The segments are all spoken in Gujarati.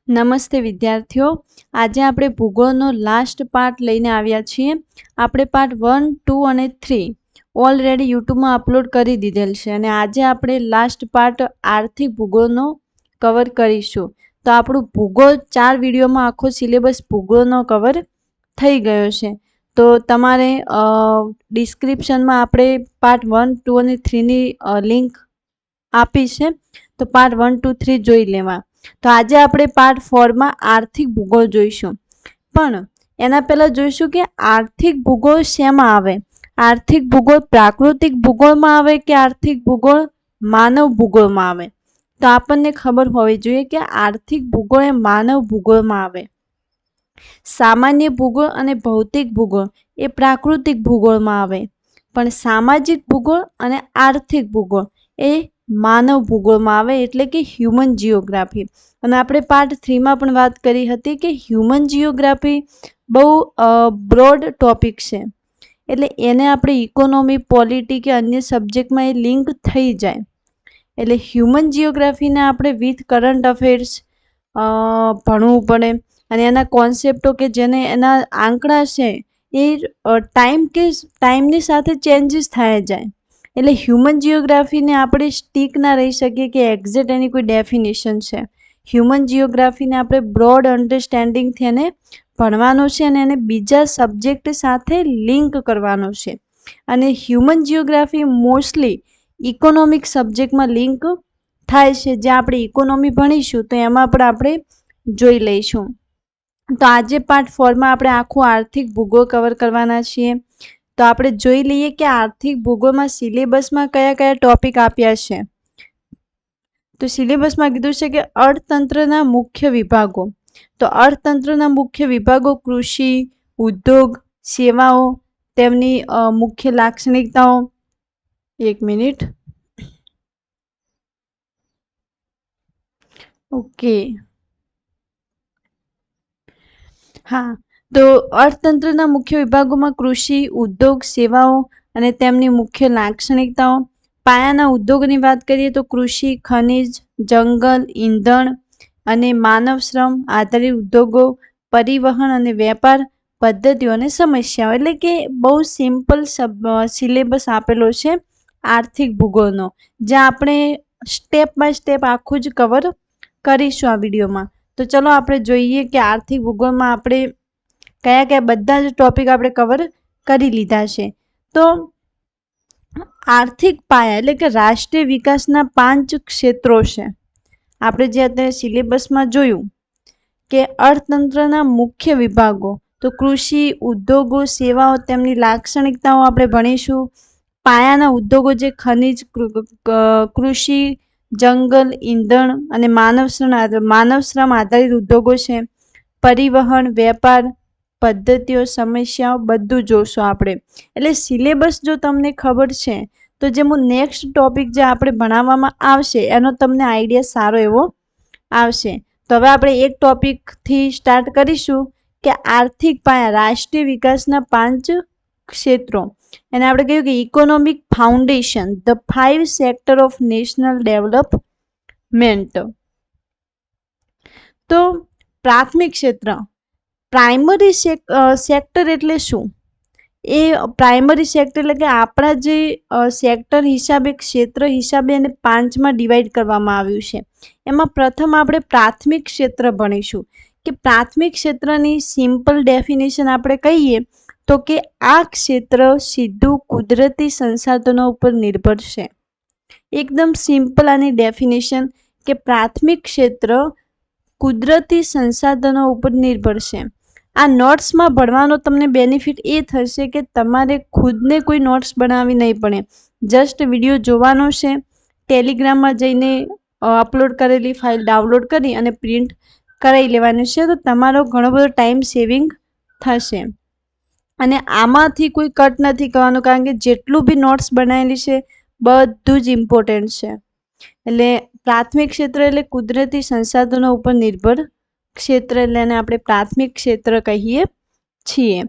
નમસ્તે વિદ્યાર્થીઓ, આજે આપણે ભૂગોળનો લાસ્ટ પાર્ટ લઈને આવ્યા છીએ. આપણે પાર્ટ 1, 2 અને 3 ઓલરેડી યુટ્યુબમાં અપલોડ કરી દીધેલ છે અને આજે આપણે લાસ્ટ પાર્ટ આર્થિક ભૂગોળનો કવર કરીશું. તો આપણું ભૂગોળ 4 વિડીયોમાં આખો સિલેબસ ભૂગોળનો કવર થઈ ગયો છે. તો તમારે ડિસ્ક્રિપ્શનમાં આપણે પાર્ટ 1, 2 અને 3ની લિંક આપી છે. તો પાર્ટ 1, 2, 3 જોઈ લેવા. તો આજે આપણે પાર્ટ 4માં આર્થિક ભૂગોળ જોઈશું. પણ એના પહેલાં જોઈશું કે આર્થિક ભૂગોળ શેમાં આવે. આર્થિક ભૂગોળ પ્રાકૃતિક ભૂગોળમાં આવે કે આર્થિક ભૂગોળ માનવ ભૂગોળમાં આવે. તો આપણને ખબર હોવી જોઈએ કે આર્થિક ભૂગોળ એ માનવ ભૂગોળમાં આવે. સામાન્ય ભૂગોળ અને ભૌતિક ભૂગોળ એ પ્રાકૃતિક ભૂગોળમાં આવે. પણ સામાજિક ભૂગોળ અને આર્થિક ભૂગોળ એ માનવ ભૂગોળમાં આવે, એટલે કે હ્યુમન જિયોગ્રાફી. અને આપણે પાર્ટ 3માં પણ વાત કરી હતી કે હ્યુમન જિયોગ્રાફી બહુ બ્રોડ ટોપિક છે, એટલે એને આપણે ઇકોનોમી, પોલિટી કે અન્ય સબ્જેક્ટમાં એ લિંક થઈ જાય. એટલે હ્યુમન જિયોગ્રાફીને આપણે વિથ કરંટ અફેર્સ ભણવું પડે અને એના કોન્સેપ્ટો કે જેને એના આંકડા છે એ ટાઈમની સાથે ચેન્જીસ થાય જાય. એટલે હ્યુમન જિયોગ્રાફીને આપણે સ્ટીક ના રહી શકીએ કે એક્ઝેક્ટ એની કોઈ ડેફિનેશન છે. હ્યુમન જિયોગ્રાફીને આપણે બ્રોડ અન્ડરસ્ટેન્ડિંગથી એને ભણવાનો છે અને એને બીજા સબ્જેક્ટ સાથે લિંક કરવાનો છે. અને હ્યુમન જિયોગ્રાફી મોસ્ટલી ઇકોનોમિક સબ્જેક્ટમાં લિંક થાય છે. જે આપણે ઇકોનોમી ભણીશું તો એમાં પણ આપણે જોઈ લઈશું. તો આજે પાર્ટ 4માં આપણે આખું આર્થિક ભૂગોળ કવર કરવાના છીએ. તો આપણે જોઈ લઈએ કે આર્થિક ભૂગોળમાં સિલેબસમાં કયા કયા ટોપિક આપ્યા છે. તો સિલેબસમાં કીધું છે કે અર્થતંત્રના મુખ્ય વિભાગો. તો અર્થતંત્રના મુખ્ય વિભાગો કૃષિ, ઉદ્યોગ, સેવાઓ, તેમની મુખ્ય લાક્ષણિકતાઓ. એક મિનિટ. ઓકે, હા. તો અર્થતંત્રના મુખ્ય વિભાગોમાં કૃષિ, ઉદ્યોગ, સેવાઓ અને તેમની મુખ્ય લાક્ષણિકતાઓ. પાયાના ઉદ્યોગની વાત કરીએ તો કૃષિ, ખનિજ, જંગલ, ઈંધણ અને માનવ શ્રમ આધારિત ઉદ્યોગો, પરિવહન અને વેપાર પદ્ધતિઓ અને સમસ્યાઓ. એટલે કે બહુ સિમ્પલ સિલેબસ આપેલો છે આર્થિક ભૂગોળનો, જે આપણે સ્ટેપ બાય સ્ટેપ આખું જ કવર કરીશું આ વિડીયોમાં. તો ચલો આપણે જોઈએ કે આર્થિક ભૂગોળમાં આપણે કયા કયા બધા જ ટોપિક આપણે કવર કરી લીધા છે. તો આર્થિક પાયા એટલે કે રાષ્ટ્રીય વિકાસના 5 ક્ષેત્રો છે. આપણે જે અત્યારે સિલેબસમાં જોયું કે અર્થતંત્રના મુખ્ય વિભાગો, તો કૃષિ, ઉદ્યોગો, સેવાઓ, તેમની લાક્ષણિકતાઓ આપણે ભણીશું. પાયાના ઉદ્યોગો જે ખનિજ, કૃષિ, જંગલ, ઈંધણ અને માનવ શ્રમ આધારિત ઉદ્યોગો છે. પરિવહન, વેપાર પદ્ધતિઓ, સમસ્યાઓ બધું જોશું આપણે. એટલે સિલેબસ જો તમને ખબર છે તો જે નેક્સ્ટ ટોપિક જે આપણે ભણાવવામાં આવશે એનો તમને આઈડિયા સારો એવો આવશે. તો હવે આપણે એક ટોપિકથી સ્ટાર્ટ કરીશું કે આર્થિક પાયા રાષ્ટ્રીય વિકાસના 5 ક્ષેત્રો. એને આપણે કહ્યું કે economic foundation, the 5 sector of national development. તો પ્રાથમિક ક્ષેત્ર, પ્રાઇમરી સેક્ટર એટલે શું? એ પ્રાઇમરી સેક્ટર એટલે કે આપણા જે સેક્ટર હિસાબે, ક્ષેત્ર હિસાબે એને 5માં ડિવાઈડ કરવામાં આવ્યું છે. એમાં પ્રથમ આપણે પ્રાથમિક ક્ષેત્ર ભણીશું કે પ્રાથમિક ક્ષેત્રની સિમ્પલ ડેફિનેશન આપણે કહીએ તો કે આ ક્ષેત્ર સીધું કુદરતી સંસાધનો ઉપર નિર્ભર છે. એકદમ સિમ્પલ આની ડેફિનેશન કે પ્રાથમિક ક્ષેત્ર કુદરતી સંસાધનો ઉપર નિર્ભર છે. આ નોટ્સમાં ભણવાનો તમને બેનિફિટ એ થશે કે તમારે ખુદને કોઈ નોટ્સ બનાવવી નહીં પડે. જસ્ટ વિડીયો જોવાનો છે, ટેલિગ્રામમાં જઈને અપલોડ કરેલી ફાઇલ ડાઉનલોડ કરી અને પ્રિન્ટ કરાવી લેવાની છે. તો તમારો ઘણો બધો ટાઈમ સેવિંગ થશે. અને આમાંથી કોઈ કટ નથી કરવાનું, કારણ કે જેટલું બી નોટ્સ બનાવેલી છે બધું જ ઇમ્પોર્ટન્ટ છે. એટલે પ્રાથમિક ક્ષેત્ર એટલે કુદરતી સંસાધનો ઉપર નિર્ભર ક્ષેત્ર, એટલે એને આપણે પ્રાથમિક ક્ષેત્ર કહીએ છીએ.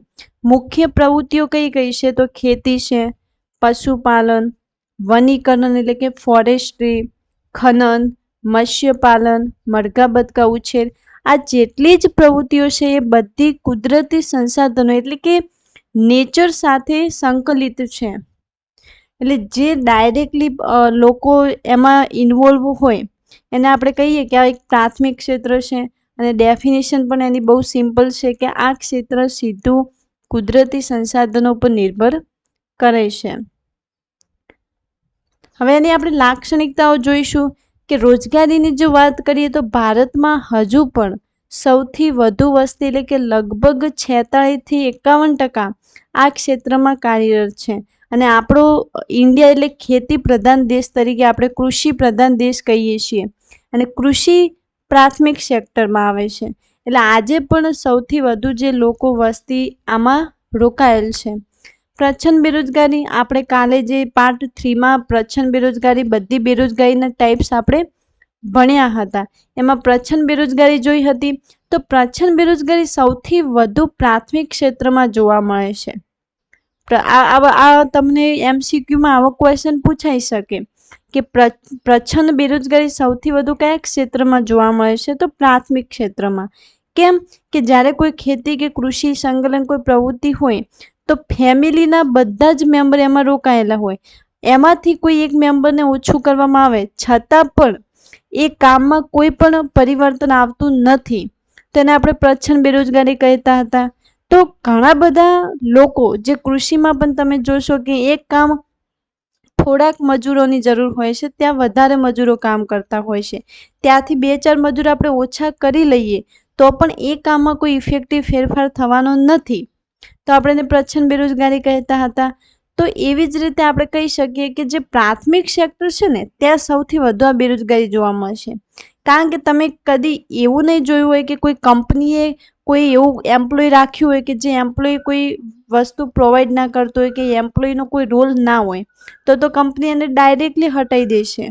મુખ્ય પ્રવૃત્તિઓ કઈ કઈ છે? તો ખેતી છે, પશુપાલન, વનીકરણ એટલે કે ફોરેસ્ટ્રી, ખનન, મત્સ્યપાલન, મરઘા બતકા ઉછેર. આ જેટલી જ પ્રવૃત્તિઓ છે એ બધી કુદરતી સંસાધનો એટલે કે નેચર સાથે સંકલિત છે. એટલે જે ડાયરેક્ટલી લોકો એમાં ઇન્વોલ્વ હોય એને આપણે કહીએ કે આ એક પ્રાથમિક ક્ષેત્ર છે. અને ડેફિનેશન પણ એની બહુ સિમ્પલ છે કે આ ક્ષેત્ર સીધું કુદરતી સંસાધનો પર નિર્ભર કરે છે. હવે એની આપણે લાક્ષણિકતાઓ જોઈશું કે રોજગારીની જો વાત કરીએ તો ભારતમાં હજુ પણ સૌથી વધુ વસ્તી એટલે કે લગભગ 46% આ ક્ષેત્રમાં કાર્યરત છે. અને આપણો ઇન્ડિયા એટલે ખેતી પ્રધાન દેશ તરીકે આપણે કૃષિ પ્રધાન દેશ કહીએ છીએ. અને કૃષિ પ્રાથમિક સેક્ટરમાં આવે છે. એટલે આજે પણ સૌથી વધુ જે લોકો વસ્તી આમાં રોકાયેલ છે. પ્રચ્છન્ન બેરોજગારી આપણે કાલે જે પાર્ટ 3માં પ્રચ્છન્ન બેરોજગારી બધી બેરોજગારીના ટાઈપ્સ આપણે ભણ્યા હતા. એમાં પ્રચ્છન્ન બેરોજગારી જોઈ હતી. તો પ્રચ્છન્ન બેરોજગારી સૌથી વધુ પ્રાથમિક ક્ષેત્રમાં જોવા મળે છે. આ તમને MCQમાં આવો ક્વેશ્ચન પૂછાઈ શકે કે પ્રચ્છન્ન બેરોજગારી સૌથી વધુ કયા ક્ષેત્રમાં જોવા મળે છે? તો પ્રાથમિક ક્ષેત્રમાં. કેમ કે જ્યારે કોઈ ખેતી કે કૃષિ સંકલન કોઈ પ્રવૃત્તિ હોય તો ફેમિલીના બધા જ મેમ્બર એમાં રોકાયેલા હોય. એમાંથી કોઈ એક મેમ્બરને ઓછું કરવામાં આવે છતાં પણ એ કામમાં કોઈ પણ પરિવર્તન આવતું નથી, તેને આપણે પ્રચ્છન્ન બેરોજગારી કહેતા હતા. તો ઘણા બધા લોકો જે કૃષિમાં પણ તમે જોશો કે એક કામ થોડાક મજૂરોની જરૂર હોય છે, ત્યાં વધારે મજૂરો કામ કરતા હોય છે. ત્યાંથી 2-4 મજૂર આપણે ઓછા કરી લઈએ તો પણ એ કામમાં કોઈ ઇફેક્ટિવ ફેરફાર થવાનો નથી, તો આપણે એને પ્રચ્છન્ન બેરોજગારી કહેતા હતા. તો એવી જ રીતે આપણે કહી શકીએ કે જે પ્રાથમિક સેક્ટર છે ને ત્યાં સૌથી વધુ આ બેરોજગારી જોવા મળશે. કારણ કે તમે કદી એવું નહીં જોયું હોય કે કોઈ કંપનીએ કોઈ એવું એમ્પ્લોય રાખ્યું હોય કે જે એમ્પ્લોય કોઈ વસ્તુ પ્રોવાઈડ ના કરતો હોય કે એમ્પ્લોયનો કોઈ રોલ ના હોય, તો કંપની એને ડાયરેક્ટલી હટાવી દેશે.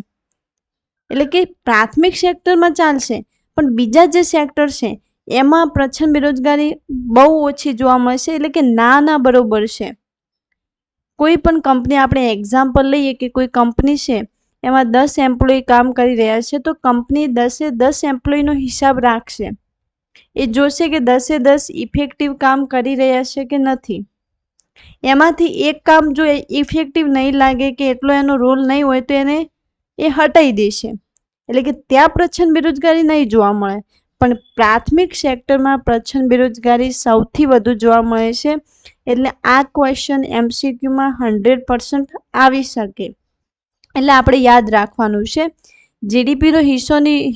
એટલે કે પ્રાથમિક સેક્ટરમાં ચાલશે પણ બીજા જે સેક્ટર છે એમાં પ્રચ્છન્ન બેરોજગારી બહુ ઓછી જોવા મળશે. એટલે કે ના બરોબર છે. કોઈ પણ કંપની આપણે એક્ઝામ્પલ લઈએ કે કોઈ કંપની છે એમાં 10 એમ્પ્લોય કામ કરી રહ્યા છે, તો કંપની 10 એમ્પ્લોયનો હિસાબ રાખશે. એ જોશે કે 10 ઇફેક્ટિવ કામ કરી રહ્યા છે કે નથી. એમાંથી એક કામ જો ઇફેક્ટિવ નહીં લાગે કે એટલો એનો રોલ નહીં હોય તો એને એ હટાવી દેશે. એટલે કે ત્યાં પ્રચ્છન્ન બેરોજગારી નહીં જોવા મળે. પણ પ્રાથમિક સેક્ટરમાં પ્રચ્છન્ન બેરોજગારી સૌથી વધુ જોવા મળે છે. એટલે આ ક્વેશ્ચન MCQમાં 100% આવી શકે. એટલે આપણે યાદ રાખવાનું છે. જીડીપીનો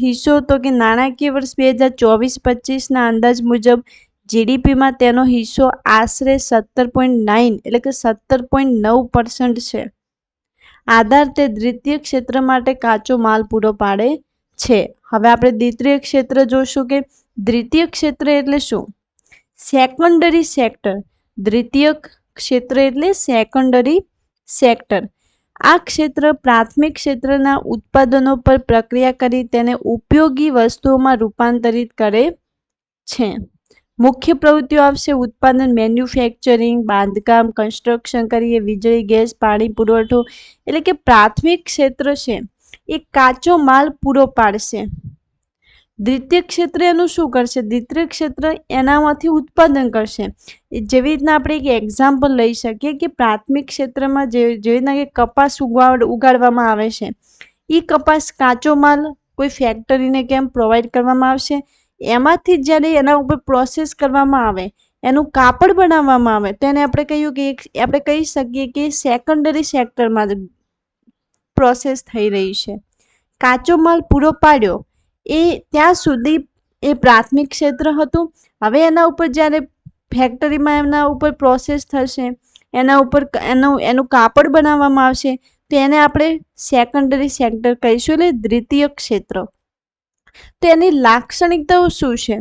હિસ્સો તો કે નાણાકીય વર્ષ 2024-25ના અંદાજ મુજબ જીડીપીમાં તેનો હિસ્સો આશરે 17.9 એટલે કે 17.9% છે. આધાર તે દ્વિતીય ક્ષેત્ર માટે કાચો માલ પૂરો પાડે છે. હવે આપણે દ્વિતીય ક્ષેત્ર જોશું કે દ્વિતીય ક્ષેત્ર એટલે શું? Secondary sector. દ્વિતીય ક્ષેત્ર એટલે સેકન્ડરી સેક્ટર. આ ક્ષેત્ર પ્રાથમિક ક્ષેત્રના ઉત્પાદનો પર પ્રક્રિયા કરી તેને ઉપયોગી વસ્તુઓમાં રૂપાંતરિત કરે છે. મુખ્ય પ્રવૃત્તિઓ આવશે ઉત્પાદન, મેન્યુફેક્ચરિંગ, બાંધકામ, કન્સ્ટ્રક્શન કરીએ, વીજળી, ગેસ, પાણી પુરવઠો. એટલે કે પ્રાથમિક ક્ષેત્ર છે એ કાચો માલ પૂરો પાડશે. દ્વિતીય ક્ષેત્ર એનું શું કરશે? દ્વિતીય ક્ષેત્ર એનામાંથી ઉત્પાદન કરશે. જેવી રીતના આપણે એક એક્ઝામ્પલ લઈ શકીએ કે પ્રાથમિક ક્ષેત્રમાં જેવી રીતના કે કપાસ ઉગાડવામાં આવે છે, એ કપાસ કાચો માલ કોઈ ફેક્ટરીને કેમ પ્રોવાઈડ કરવામાં આવશે, એમાંથી જ્યારે એના ઉપર પ્રોસેસ કરવામાં આવે, એનું કાપડ બનાવવામાં આવે, તો એને આપણે કહ્યું કે આપણે કહી શકીએ કે સેકન્ડરી સેક્ટરમાં પ્રોસેસ થઈ રહી છે. કાચો માલ પૂરો પાડ્યો એ ત્યાં સુધી એ પ્રાથમિક ક્ષેત્ર હતું. હવે એના ઉપર જ્યારે ફેક્ટરીમાં એના ઉપર પ્રોસેસ થશે, એના ઉપર એનું કાપડ બનાવવામાં આવશે, તો એને આપણે સેકન્ડરી સેક્ટર કહીશું, એટલે દ્વિતીય ક્ષેત્ર. તો એની લાક્ષણિકતાઓ શું છે?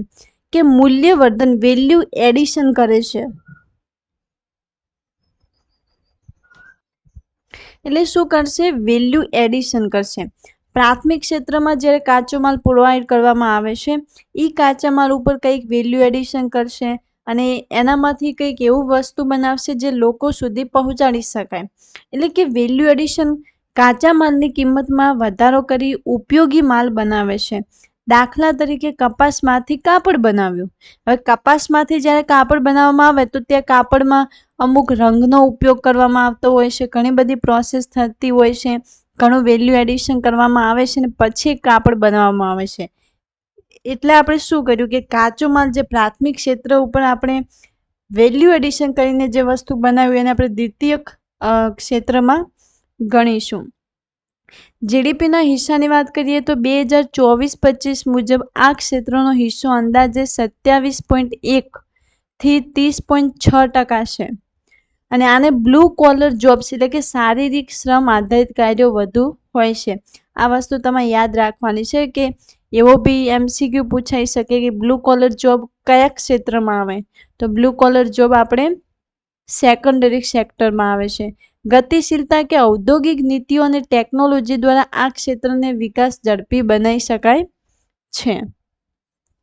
કે મૂલ્યવર્ધન, વેલ્યુ એડિશન કરે છે. એટલે શું કરશે? વેલ્યુ એડિશન કરશે. પ્રાથમિક ક્ષેત્રમાં જ્યારે કાચો માલ પ્રોવાઈડ કરવામાં આવે છે, એ કાચા માલ ઉપર કંઈક વેલ્યુ એડિશન કરશે અને એનામાંથી કંઈક એવું વસ્તુ બનાવશે જે લોકો સુધી પહોંચાડી શકાય. એટલે કે વેલ્યુ એડિશન કાચા માલની કિંમતમાં વધારો કરી ઉપયોગી માલ બનાવે છે. દાખલા તરીકે કપાસમાંથી કાપડ બનાવ્યું. હવે કપાસમાંથી જ્યારે કાપડ બનાવવામાં આવે તો તે કાપડમાં અમુક રંગનો ઉપયોગ કરવામાં આવતો હોય છે, ઘણી બધી પ્રોસેસ થતી હોય છે, ઘણું વેલ્યુ એડિશન કરવામાં આવે છે અને પછી કાપડ બનાવવામાં આવે છે. એટલે આપણે શું કર્યું કે કાચો માલ જે પ્રાથમિક ક્ષેત્ર ઉપર આપણે વેલ્યુ એડિશન કરીને જે વસ્તુ બનાવી એને આપણે દ્વિતીયક ક્ષેત્રમાં ગણીશું. જીડીપીના હિસ્સાની વાત કરીએ તો 2024-25 મુજબ આ ક્ષેત્રનો હિસ્સો અંદાજે 27.1 થી 30.6% છે અને આને બ્લુ કોલર જોબ્સ એટલે કે શારીરિક શ્રમ આધારિત કાર્યો વધુ હોય છે. આ વસ્તુ તમારે યાદ રાખવાની છે કે એવો બી એમસીક્યુ પૂછાઈ શકે કે બ્લુ કોલર જોબ કયા ક્ષેત્રમાં આવે, તો બ્લુ કોલર જોબ આપણે સેકન્ડરી સેક્ટરમાં આવે છે. ગતિશીલતા કે ઔદ્યોગિક નીતિઓ અને ટેકનોલોજી દ્વારા આ ક્ષેત્રને વિકાસ ઝડપી બનાવી શકાય છે.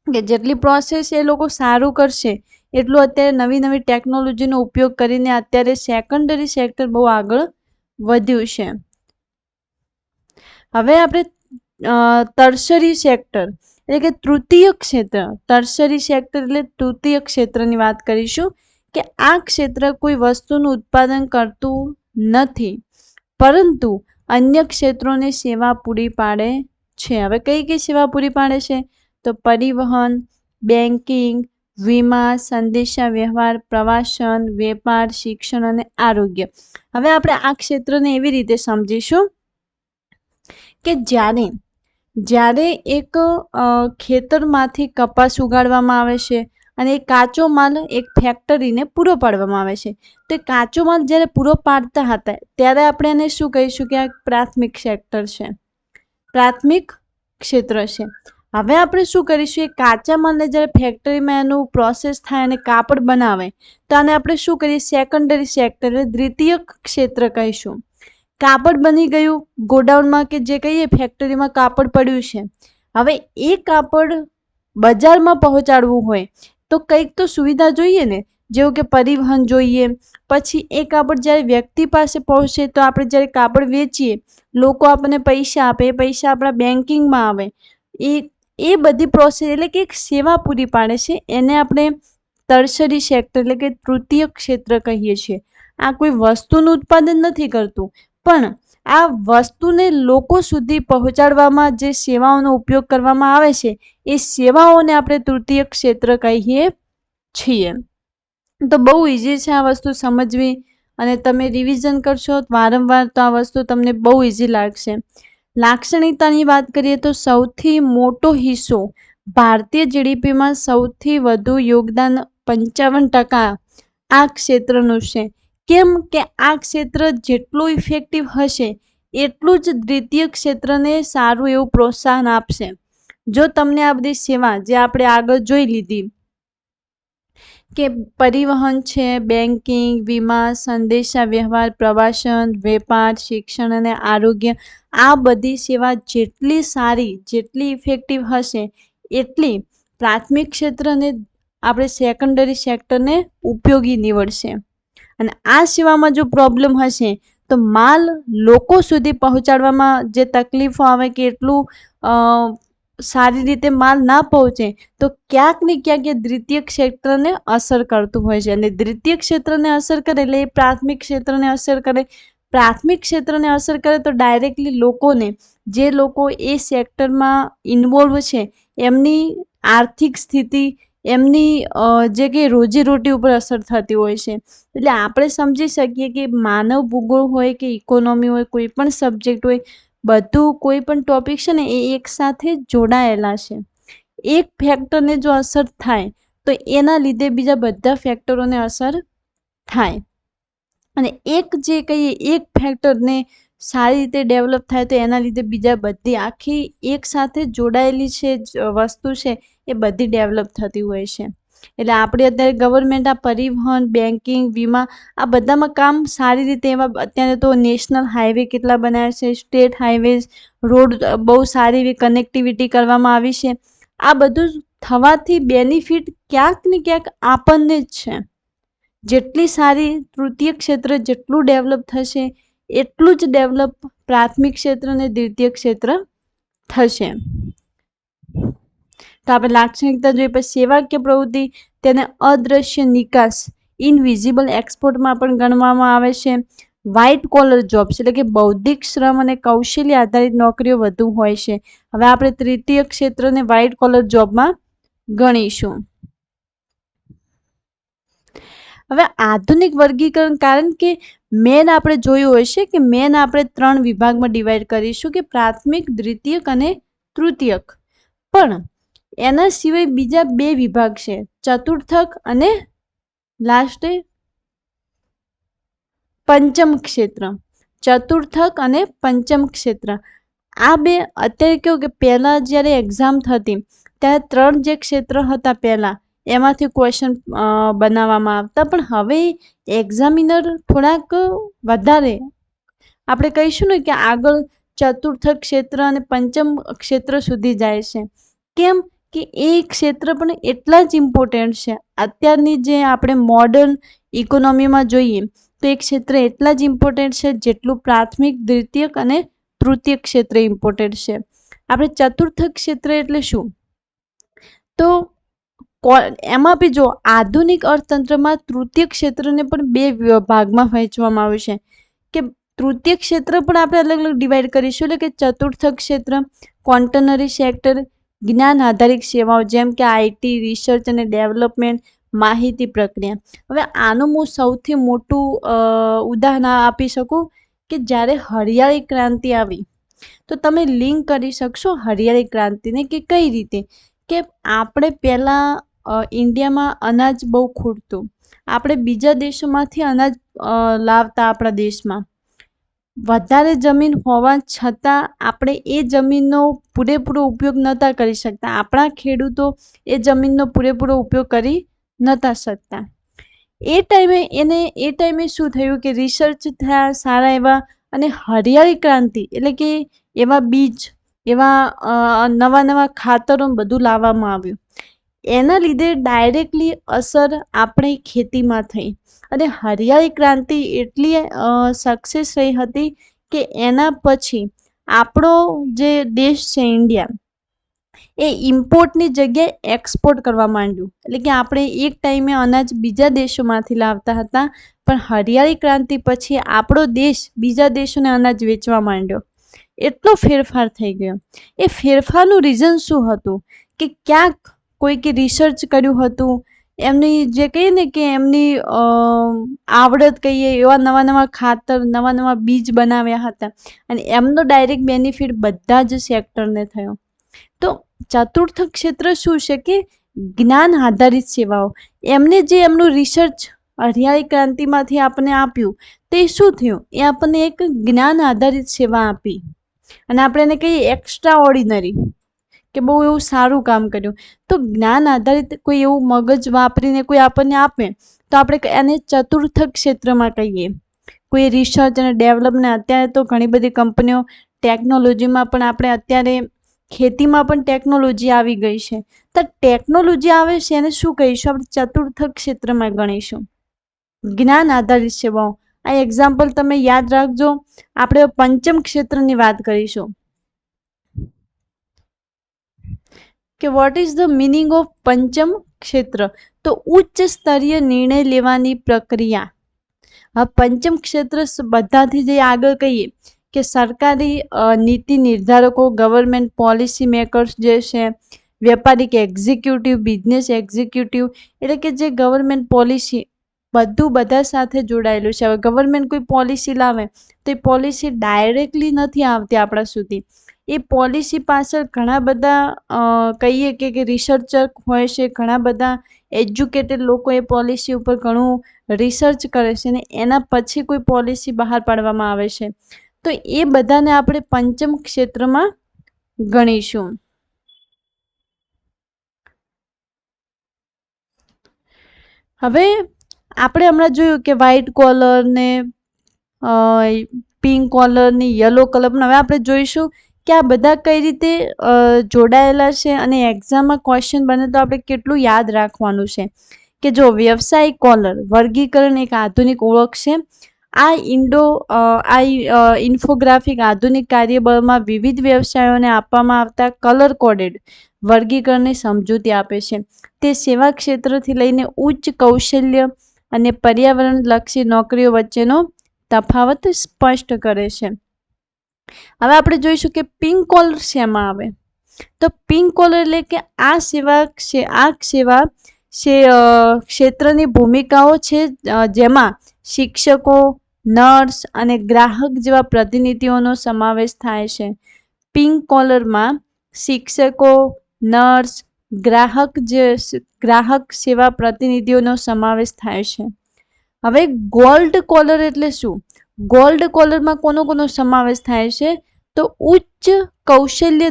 કે જેટલી પ્રોસેસ એ લોકો સારું કરશે એટલું અત્યારે નવી નવી ટેકનોલોજીનો ઉપયોગ કરીને અત્યારે સેકન્ડરી સેક્ટર બહુ આગળ વધ્યું છે. હવે આપણે ટર્શરી સેક્ટર એટલે કે તૃતીય ક્ષેત્ર, ટર્શરી સેક્ટર એટલે તૃતીય ક્ષેત્રની વાત કરીશું કે આ ક્ષેત્ર કોઈ વસ્તુનું ઉત્પાદન કરતું નથી પરંતુ અન્ય ક્ષેત્રોને સેવા પૂરી પાડે છે. હવે કઈ કઈ સેવા પૂરી પાડે છે? તો પરિવહન, બેન્કિંગ, વીમા, સંદેશા વ્યવહાર, પ્રવાસન, વેપાર, શિક્ષણ અને આરોગ્ય. હવે આપણે આ ક્ષેત્રને એવી રીતે સમજીશું કે જ્યારે એક ખેતરમાંથી કપાસ ઉગાડવામાં આવે છે અને એ કાચો માલ એક ફેક્ટરીને પૂરો પાડવામાં આવે છે. તો એ કાચો માલ જ્યારે પૂરો પાડતા હતા ત્યારે આપણે એને શું કહીશું કે આ પ્રાથમિક સેક્ટર છે, પ્રાથમિક ક્ષેત્ર છે. હવે આપણે શું કરીશું, એ કાચા માલને જ્યારે ફેક્ટરીમાં એનું પ્રોસેસ થાય અને કાપડ બનાવે તો આને આપણે શું કરીએ, સેકન્ડરી સેક્ટર એટલે દ્વિતીય ક્ષેત્ર કહીશું. કાપડ બની ગયું ગોડાઉનમાં કે જે કહીએ ફેક્ટરીમાં કાપડ પડ્યું છે. હવે એ કાપડ બજારમાં પહોંચાડવું હોય તો કંઈક તો સુવિધા જોઈએ ને, જેવું કે પરિવહન જોઈએ. પછી એ કાપડ જ્યારે વ્યક્તિ પાસે પહોંચે તો આપણે જ્યારે કાપડ વેચીએ લોકો આપણને પૈસા આપે, એ પૈસા આપણા બેન્કિંગમાં આવે. એ બધી પ્રોસેસ એટલે કે એક સેવા પૂરી પાડે છે, એને આપણે ટર્શરી સેક્ટર એટલે કે તૃતીય ક્ષેત્ર કહીએ છીએ. આ કોઈ વસ્તુનું ઉત્પાદન નથી કરતું પણ આ વસ્તુને લોકો સુધી પહોંચાડવામાં જે સેવાઓનો ઉપયોગ કરવામાં આવે છે એ સેવાઓને આપણે તૃતીય ક્ષેત્ર કહીએ છીએ. તો બહુ ઇઝી છે આ વસ્તુ સમજવી અને તમે રિવિઝન કરશો વારંવાર તો આ વસ્તુ તમને બહુ ઇઝી લાગશે. લાક્ષણિકતાની વાત કરીએ તો સૌથી મોટો હિસ્સો ભારતીય જીડીપીમાં સૌથી વધુ યોગદાન 55% આ ક્ષેત્રનું છે. કેમ કે આ ક્ષેત્ર જેટલું ઇફેક્ટિવ હશે એટલું જ દ્વિતીય ક્ષેત્રને સારું એવું પ્રોત્સાહન આપશે. જો તમને આ બધી સેવા જે આપણે આગળ જોઈ લીધી કે પરિવહન છે, બેન્કિંગ, વીમા, સંદેશા વ્યવહાર, પ્રવાસન, વેપાર, શિક્ષણ અને આરોગ્ય, આ બધી સેવા જેટલી સારી, જેટલી ઇફેક્ટિવ હશે એટલી પ્રાથમિક ક્ષેત્રને આપણે સેકન્ડરી સેક્ટરને ઉપયોગી નીવડશે. અને આ સેવામાં જો પ્રોબ્લેમ હશે તો માલ લોકો સુધી પહોંચાડવામાં જે તકલીફો આવે કે એટલું સારી રીતે માલ ના પહોંચે તો ક્યાંક ને ક્યાંક એ દ્વિતીય ક્ષેત્રને અસર કરતું હોય છે. અને દ્વિતીય ક્ષેત્રને અસર કરે એટલે એ પ્રાથમિક ક્ષેત્રને અસર કરે. પ્રાથમિક ક્ષેત્રને અસર કરે તો ડાયરેક્ટલી લોકોને, જે લોકો એ સેક્ટરમાં ઇન્વોલ્વ છે એમની આર્થિક સ્થિતિ, એમની જે કે રોજીરોટી ઉપર અસર થતી હોય છે. એટલે આપણે સમજી શકીએ કે માનવ ભૂગોળ હોય કે ઇકોનોમી હોય, કોઈ પણ સબ્જેક્ટ હોય, બધું કોઈ પણ ટોપિક છે ને એ એકસાથે જોડાયેલા છે. એક ફેક્ટરને જો અસર થાય તો એના લીધે બીજા બધા ફેક્ટરોને અસર થાય. અને એક જે કહીએ એક ફેક્ટરને સારી રીતે ડેવલપ થાય તો એના લીધે બીજા બધી આખી એક સાથે જોડાયેલી છે વસ્તુ છે એ બધી ડેવલપ થતી હોય છે. એટલે આપણે અત્યારે ગવર્મેન્ટ આ પરિવહન, બેન્કિંગ, વીમા આ બધામાં કામ સારી રીતે એવા અત્યારે તો નેશનલ હાઈવે કેટલા બનાવ્યા છે, સ્ટેટ હાઈવેઝ, રોડ બહુ સારી એવી કનેક્ટિવિટી કરવામાં આવી છે. આ બધું થવાથી બેનિફિટ ક્યાંક ને ક્યાંક આપણને જ છે. જેટલી સારી તૃતીય ક્ષેત્ર જેટલું ડેવલપ થશે એટલું જ ડેવલપ પ્રાથમિક ક્ષેત્ર અને દ્વિતીય ક્ષેત્ર થશે. તો આપણે લાક્ષણિકતા જોઈએ. પછી સેવાકીય પ્રવૃત્તિ, તેને અદ્રશ્ય નિકાસ ઇનવિઝિબલ એક્સપોર્ટમાં પણ ગણવામાં આવે છે. વ્હાઇટ કોલર જોબ્સ એટલે કે બૌદ્ધિક શ્રમ અને કૌશલ્ય આધારિત નોકરીઓ વધુ હોય છે. હવે આપણે તૃતીય ક્ષેત્રને વ્હાઇટ કોલર જોબમાં ગણીશું. હવે આધુનિક વર્ગીકરણ, કારણ કે મેન આપણે જોયું હશે કે મેન આપણે 3 વિભાગમાં ડિવાઈડ કરીશું કે પ્રાથમિક, દ્વિતીયક અને તૃતીયક. પણ એના સિવાય બીજા 2 વિભાગ છે, ચતુર્થક અને લાસ્ટ પંચમ ક્ષેત્ર. ચતુર્થક અને પંચમ ક્ષેત્ર આ 2 અત્યારે કેવું કે પહેલા જ્યારે એક્ઝામ થતી ત્યારે 3 જે ક્ષેત્ર હતા પહેલા એમાંથી ક્વેશ્ચન બનાવવામાં આવતા, પણ હવે એક્ઝામિનર થોડાક વધારે આપણે કહીશું ને કે આગળ ચતુર્થક ક્ષેત્ર અને પંચમ ક્ષેત્ર સુધી જાય છે. કેમ કે એ ક્ષેત્ર પણ એટલા જ ઇમ્પોર્ટન્ટ છે. અત્યારની જે આપણે મોડર્ન ઇકોનોમીમાં જોઈએ તો એ ક્ષેત્ર એટલા જ ઇમ્પોર્ટન્ટ છે જેટલું પ્રાથમિક, દ્વિતીયક અને તૃતીયક ક્ષેત્ર ઇમ્પોર્ટન્ટ છે. આપણે ચતુર્થક ક્ષેત્ર એટલે શું? તો એમાં બી જો આધુનિક અર્થતંત્રમાં તૃતીય ક્ષેત્રને પણ 2 ભાગમાં વહેંચવામાં આવ્યું છે કે તૃતીય ક્ષેત્ર પણ આપણે અલગ અલગ ડિવાઈડ કરીશું. એટલે કે ચતુર્થક ક્ષેત્ર કોન્ટનરી સેક્ટર, જ્ઞાન આધારિત સેવાઓ જેમ કે આઈટી, રિસર્ચ અને ડેવલપમેન્ટ, માહિતી પ્રક્રિયા. હવે આનું હું સૌથી મોટું ઉદાહરણ આપી શકું કે જ્યારે હરિયાળી ક્રાંતિ આવી તો તમે લિંક કરી શકશો હરિયાળી ક્રાંતિને કે કઈ રીતે કે આપણે પહેલાં ઇન્ડિયામાં અનાજ બહુ ખૂટતું, આપણે બીજા દેશોમાંથી અનાજ લાવતા આપણા દેશમાં. વધારે જમીન હોવા છતાં આપણે એ જમીનનો પૂરેપૂરો ઉપયોગ નહોતા કરી શકતા. આપણા ખેડૂતો એ જમીનનો પૂરેપૂરો ઉપયોગ કરી નહોતા શકતા. એ ટાઈમે શું થયું કે રિસર્ચ થયા સારા એવા અને હરિયાળી ક્રાંતિ એટલે કે એવા બીજ, એવા નવા નવા ખાતરો બધું લાવવામાં આવ્યું. એના લીધે ડાયરેક્ટલી અસર આપણી ખેતીમાં થઈ અને હરિયાળી ક્રાંતિ એટલી સક્સેસ રહી હતી કે એના પછી આપણો જે દેશ છે ઇન્ડિયા એ ઇમ્પોર્ટની જગ્યાએ એક્સપોર્ટ કરવા માંડ્યું. એટલે કે આપણે એક ટાઈમે અનાજ બીજા દેશોમાંથી લાવતા હતા, પણ હરિયાળી ક્રાંતિ પછી આપણો દેશ બીજા દેશોને અનાજ વેચવા માંડ્યો. એટલો ફેરફાર થઈ ગયો. એ ફેરફારનું રીઝન શું હતું કે ક્યાંક કોઈકે રિસર્ચ કર્યું હતું, એમની જે કહીએ ને કે એમની આવડત કહીએ એવા નવા નવા ખાતર, નવા નવા બીજ બનાવ્યા હતા અને એમનો ડાયરેક્ટ બેનિફિટ બધા જ સેક્ટરને થયો. તો ચતુર્થ ક્ષેત્ર શું છે કે જ્ઞાન આધારિત સેવાઓ. એમને જે એમનું રિસર્ચ હરિયાળી ક્રાંતિમાંથી આપણને આપ્યું તે શું થયું, એ આપણને એક જ્ઞાન આધારિત સેવા આપી અને આપણે એને કહીએ એક્સ્ટ્રા ઓર્ડિનરી કે બહુ એવું સારું કામ કર્યું. તો જ્ઞાન આધારિત કોઈ એવું મગજ વાપરીને કોઈ આપણને આપે તો આપણે એને ચતુર્થ ક્ષેત્રમાં કહીએ. કોઈ રિસર્ચ અને ડેવલપમેન્ટ, અત્યારે તો ઘણી બધી કંપનીઓ ટેકનોલોજીમાં પણ આપણે અત્યારે ખેતીમાં પણ ટેકનોલોજી આવી ગઈ છે. તો ટેકનોલોજી આવે છે એને શું કહીશું? આપણે ચતુર્થ ક્ષેત્રમાં ગણીશું. જ્ઞાન આધારિત સેવાઓ. આ એક્ઝામ્પલ તમે યાદ રાખજો. આપણે પંચમ ક્ષેત્રની વાત કરીશું કે what is the meaning of પંચમ ક્ષેત્ર? તો ઉચ્ચ સ્તરીય નિર્ણય લેવાની પ્રક્રિયા. આ પંચમ ક્ષેત્ર બધાથી જે આગળ કહીએ કે સરકારી નીતિ નિર્ધારકો, ગવર્મેન્ટ પોલિસી મેકર્સ જે છે, વેપારી એક્ઝિક્યુટિવ, બિઝનેસ એક્ઝિક્યુટિવ એટલે કે જે ગવર્મેન્ટ પોલિસી બધું બધા સાથે જોડાયેલું છે. હવે ગવર્મેન્ટ કોઈ પોલિસી લાવે તો એ પોલિસી ડાયરેક્ટલી નથી આવતી આપણા સુધી. એ પોલિસી પાછળ ઘણા બધા કહીએ કે રિસર્ચર હોય છે, ઘણા બધા એજ્યુકેટેડ લોકો એ પોલિસી ઉપર ઘણું રિસર્ચ કરે છે અને એના પછી કોઈ પોલિસી બહાર પાડવામાં આવે છે. તો એ બધાને આપણે પંચમ ક્ષેત્રમાં ગણીશું. હવે આપણે હમણાં જોયું કે વ્હાઇટ કોલર ને પિંક કોલર ને યલો કલર, પણ હવે આપણે જોઈશું કે આ બધા કઈ રીતે જોડાયેલા છે અને એક્ઝામમાં ક્વેશ્ચન બને તો આપણે કેટલું યાદ રાખવાનું છે. કે જો વ્યવસાયિક કોલર વર્ગીકરણ એક આધુનિક ઓળખ છે. આ ઇન્ફોગ્રાફિક આધુનિક કાર્યબળમાં વિવિધ વ્યવસાયોને આપવામાં આવતા કલર કોડેડ વર્ગીકરણની સમજૂતી આપે છે. તે સેવા ક્ષેત્રથી લઈને ઉચ્ચ કૌશલ્ય અને પર્યાવરણલક્ષી નોકરીઓ વચ્ચેનો તફાવત સ્પષ્ટ કરે છે. હવે આપણે જોઈશું કે પિંક કોલર શેમાં આવે. તો પિંક કોલર એટલે કે આ સેવા ક્ષેત્રની ભૂમિકાઓ છે જેમાં શિક્ષકો, નર્સ અને ગ્રાહક જેવા પ્રતિનિધિઓનો સમાવેશ થાય છે. પિંક કોલરમાં શિક્ષકો, નર્સ, ગ્રાહક સેવા પ્રતિનિધિઓનો સમાવેશ થાય છે. હવે ગોલ્ડ કોલર એટલે શું? ગોલ્ડ કોલરમાં કોનો સમાવેશ થાય છે? તો ઉચ્ચ કૌશલ્ય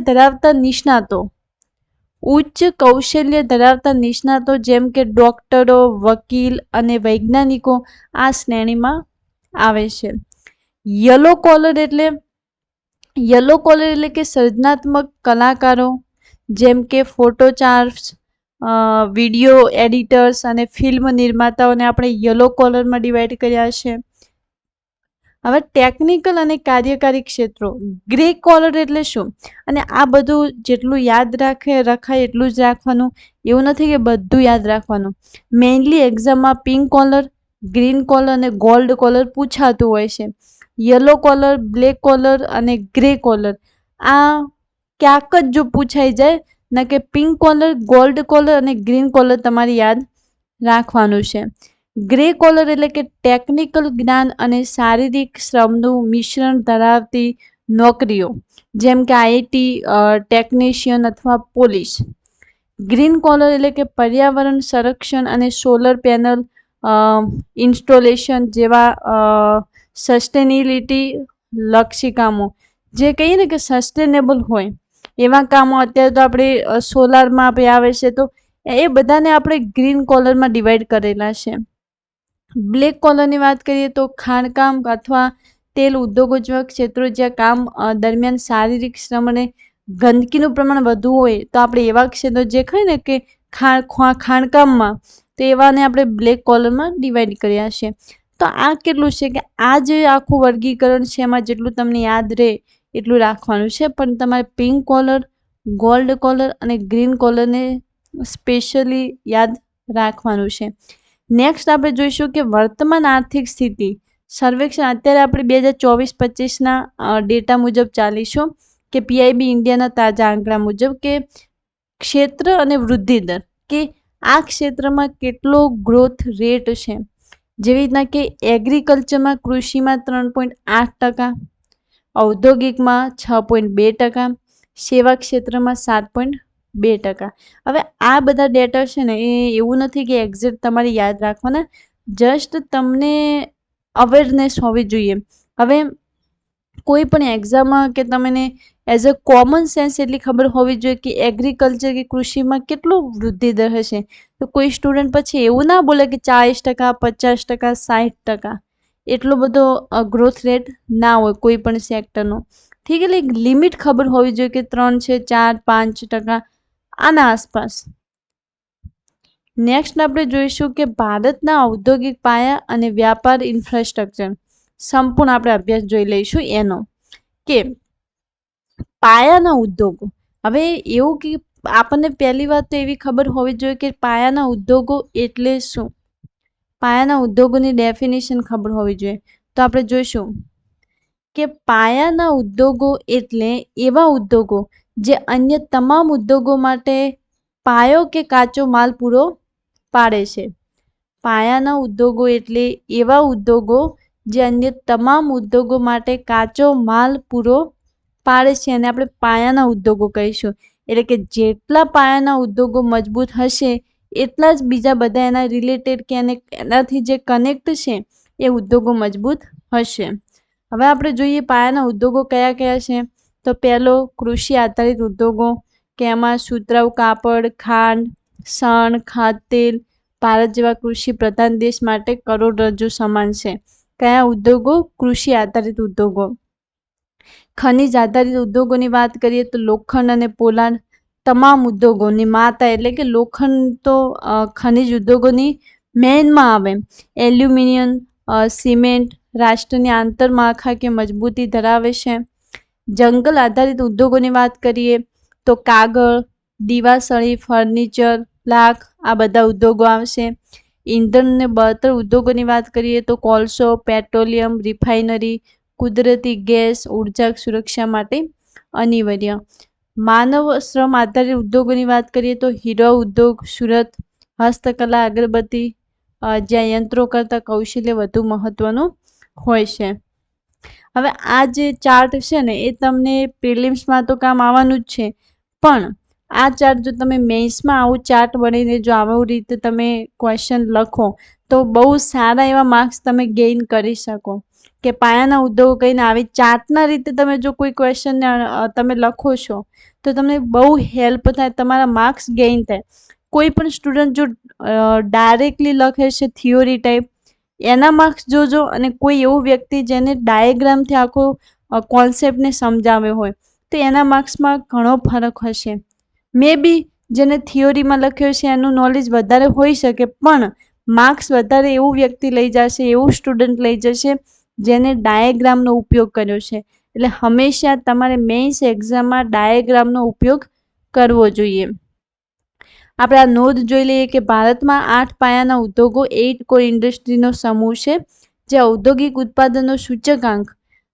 ધરાવતા નિષ્ણાતો જેમ કે ડોક્ટરો, વકીલ અને વૈજ્ઞાનિકો આ શ્રેણીમાં આવે છે. યલો કોલર એટલે કે સર્જનાત્મક કલાકારો જેમ કે ફોટોચાર્ટ્સ, વિડીયો એડિટર્સ અને ફિલ્મ નિર્માતાઓને આપણે યલો કોલરમાં ડિવાઈડ કર્યા છે. હવે ટેકનિકલ અને કાર્યકારી ક્ષેત્રો. ગ્રે કોલર એટલે શું? અને આ બધું જેટલું યાદ રખાય એટલું જ રાખવાનું, એવું નથી કે બધું યાદ રાખવાનું. મેઇનલી એક્ઝામમાં પિંક કોલર, ગ્રીન કોલર અને ગોલ્ડ કોલર પૂછાતું હોય છે. યલો કોલર, બ્લેક કોલર અને ગ્રે કોલર આ ક્યાંક જ જો પૂછાઈ જાય ના કે પિંક કોલર, ગોલ્ડ કોલર અને ગ્રીન કોલર તમારે યાદ રાખવાનું છે. ગ્રે કોલર એટલે કે ટેકનિકલ જ્ઞાન અને શારીરિક શ્રમનું મિશ્રણ ધરાવતી નોકરીઓ જેમ કે આઈટી ટેકનિશિયન અથવા પોલીસ. ગ્રીન કોલર એટલે કે પર્યાવરણ સંરક્ષણ અને સોલર પેનલ ઇન્સ્ટોલેશન જેવા સસ્ટેનેબિલિટી લક્ષી કામો, જે કહીએ ને કે સસ્ટેનેબલ હોય એવા કામો. અત્યારે તો આપણે સોલારમાં આવે છે, તો એ બધાને આપણે ગ્રીન કોલરમાં ડિવાઈડ કરેલા છે. બ્લેક કોલરની વાત કરીએ તો ખાણકામ અથવા તેલ ઉદ્યોગો જેવા ક્ષેત્રો જ્યાં કામ દરમિયાન શારીરિક શ્રમ અને ગંદકીનું પ્રમાણ વધુ હોય, તો આપણે એવા ક્ષેત્રો જે કહીએ ને કે ખાણકામમાં, તો એવાને આપણે બ્લેક કોલરમાં ડિવાઈડ કર્યા છે. તો આ કેટલું છે કે આ જે આખું વર્ગીકરણ છે એમાં જેટલું તમને યાદ રહે એટલું રાખવાનું છે, પણ તમારે પિંક કોલર, ગોલ્ડ કોલર અને ગ્રીન કોલરને સ્પેશિયલી યાદ રાખવાનું છે. નેક્સ્ટ આપણે જોઈશું કે વર્તમાન આર્થિક સ્થિતિ સર્વેક્ષણ. અત્યારે આપણે 2024-25ના ડેટા મુજબ ચાલીશું કે પીઆઈબી ઇન્ડિયાના તાજા આંકડા મુજબ કે ક્ષેત્ર અને વૃદ્ધિ દર, કે આ ક્ષેત્રમાં કેટલો ગ્રોથ રેટ છે. જેવી રીતના કે એગ્રીકલ્ચરમાં, કૃષિમાં 3.8%, ઔદ્યોગિકમાં 6.2%, સેવા ક્ષેત્રમાં 7.2%. હવે આ બધા ડેટા છે ને એ એવું નથી કે એક્ઝેક્ટ તમારે યાદ રાખવાના, જસ્ટ તમને અવેરનેસ હોવી જોઈએ. હવે કોઈ પણ એક્ઝામમાં કે તમને એઝ અ કોમન સેન્સ એટલી ખબર હોવી જોઈએ કે એગ્રીકલ્ચર કે કૃષિમાં કેટલો વૃદ્ધિ દર હશે. તો કોઈ સ્ટુડન્ટ પછી એવું ના બોલે કે 40%, 50%, 60%, એટલો બધો ગ્રોથ રેટ ના હોય કોઈ પણ સેક્ટરનો. ઠીક, એટલે એક લિમિટ ખબર હોવી જોઈએ કે 3 છે, 4, 5% આના આસપાસ. નેક્સ્ટ આપણે જોઈશું કે ભારતના ઔદ્યોગિક પાયા અને વ્યાપાર ઇન્ફ્રાસ્ટ્રક્ચર સંપૂર્ણ આપણે અભ્યાસ જોઈ લઈશું એનો કે પાયાના ઉદ્યોગો. હવે એવું કે આપણને પહેલી વાત તો એવી ખબર હોવી જોઈએ કે પાયાના ઉદ્યોગો એટલે શું. પાયાના ઉદ્યોગોની ડેફિનેશન ખબર હોવી જોઈએ. તો આપણે જોઈશું કે પાયાના ઉદ્યોગો એટલે એવા ઉદ્યોગો જે અન્ય તમામ ઉદ્યોગો માટે પાયો કે કાચો માલ પૂરો પાડે છે. પાયાના ઉદ્યોગો એટલે એવા ઉદ્યોગો જે અન્ય તમામ ઉદ્યોગો માટે કાચો માલ પૂરો પાડે છે, અને આપણે પાયાના ઉદ્યોગો કહીશું. એટલે કે જેટલા પાયાના ઉદ્યોગો મજબૂત હશે એટલા જ બીજા બધા એના રિલેટેડ કે એનાથી જે કનેક્ટ છે એ ઉદ્યોગો મજબૂત હશે. હવે આપણે જોઈએ પાયાના ઉદ્યોગો કયા કયા છે. તો પહેલો કૃષિ આધારિત ઉદ્યોગો, કે એમાં સુતરાઉ કાપડ, ખાંડ, શણ, ખાદ્યતેલ, ભારત જેવા કૃષિ પ્રધાન દેશ માટે કરોડરજ્જુ સમાન છે. કયા ઉદ્યોગો? કૃષિ આધારિત ઉદ્યોગો. ખનિજ આધારિત ઉદ્યોગોની વાત કરીએ તો લોખંડ અને પોલાદ તમામ ઉદ્યોગોની માતા, એટલે કે લોખંડ તો ખનિજ ઉદ્યોગોની મેઇનમાં આવે. એલ્યુમિનિયમ, સિમેન્ટ રાષ્ટ્રની આંતરમાળખાકીય મજબૂતી ધરાવે છે. જંગલ આધારિત ઉદ્યોગોની વાત કરીએ તો કાગળ, દીવાસળી, ફર્નિચર, લાખ આ બધા ઉદ્યોગો આવશે. ઈંધણ અને બળતણ ઉદ્યોગોની વાત કરીએ તો કોલસો, પેટ્રોલિયમ, રિફાઇનરી, કુદરતી ગેસ, ઉર્જા સુરક્ષા માટે અનિવાર્ય. માનવ શ્રમ આધારિત ઉદ્યોગોની વાત કરીએ તો હીરો ઉદ્યોગ, સુરત, હસ્તકલા, અગરબત્તી, જ્યાં યંત્રો કરતાં કૌશલ્ય વધુ મહત્વનું હોય છે. હવે આ જે ચાર્ટ છે ને એ તમને પ્રિલિમ્સમાં તો કામ આવવાનું જ છે, પણ આ ચાર્ટ જો તમે મેઇન્સમાં આવું ચાર્ટ બનીને જો આવી રીતે તમે ક્વેશ્ચન લખો તો બહુ સારા એવા માર્ક્સ તમે ગેઇન કરી શકો. કે પાયાના ઉદ્યોગો કહીને આવી ચાર્ટના રીતે તમે જો કોઈ ક્વેશ્ચન તમે લખો છો તો તમને બહુ હેલ્પ થાય, તમારા માર્ક્સ ગેઇન થાય. કોઈ પણ સ્ટુડન્ટ જો ડાયરેક્ટલી લખે છે થિયોરી ટાઈપ એના માર્ક્સ જોજો, અને કોઈ એવું વ્યક્તિ જેને ડાયાગ્રામથી આખો કોન્સેપ્ટને સમજાવ્યો હોય તો એના માર્ક્સમાં ઘણો ફરક હશે. મે બી જેને થિયોરીમાં લખ્યો છે એનું નોલેજ વધારે હોઈ શકે, પણ માર્ક્સ વધારે એવું વ્યક્તિ લઈ જશે, એવું સ્ટુડન્ટ લઈ જશે જેને ડાયાગ્રામનો ઉપયોગ કર્યો છે. એટલે હંમેશા તમારે મેઇન્સ એક્ઝામમાં ડાયાગ્રામનો ઉપયોગ કરવો જોઈએ. આપણે આ નોંધ જોઈ લઈએ કે ભારતમાં 8 પાયાના ઉદ્યોગો 8 કોર ઇન્ડસ્ટ્રીનો સમૂહ છે, જે ઔદ્યોગિક ઉત્પાદનનો સૂચકાંક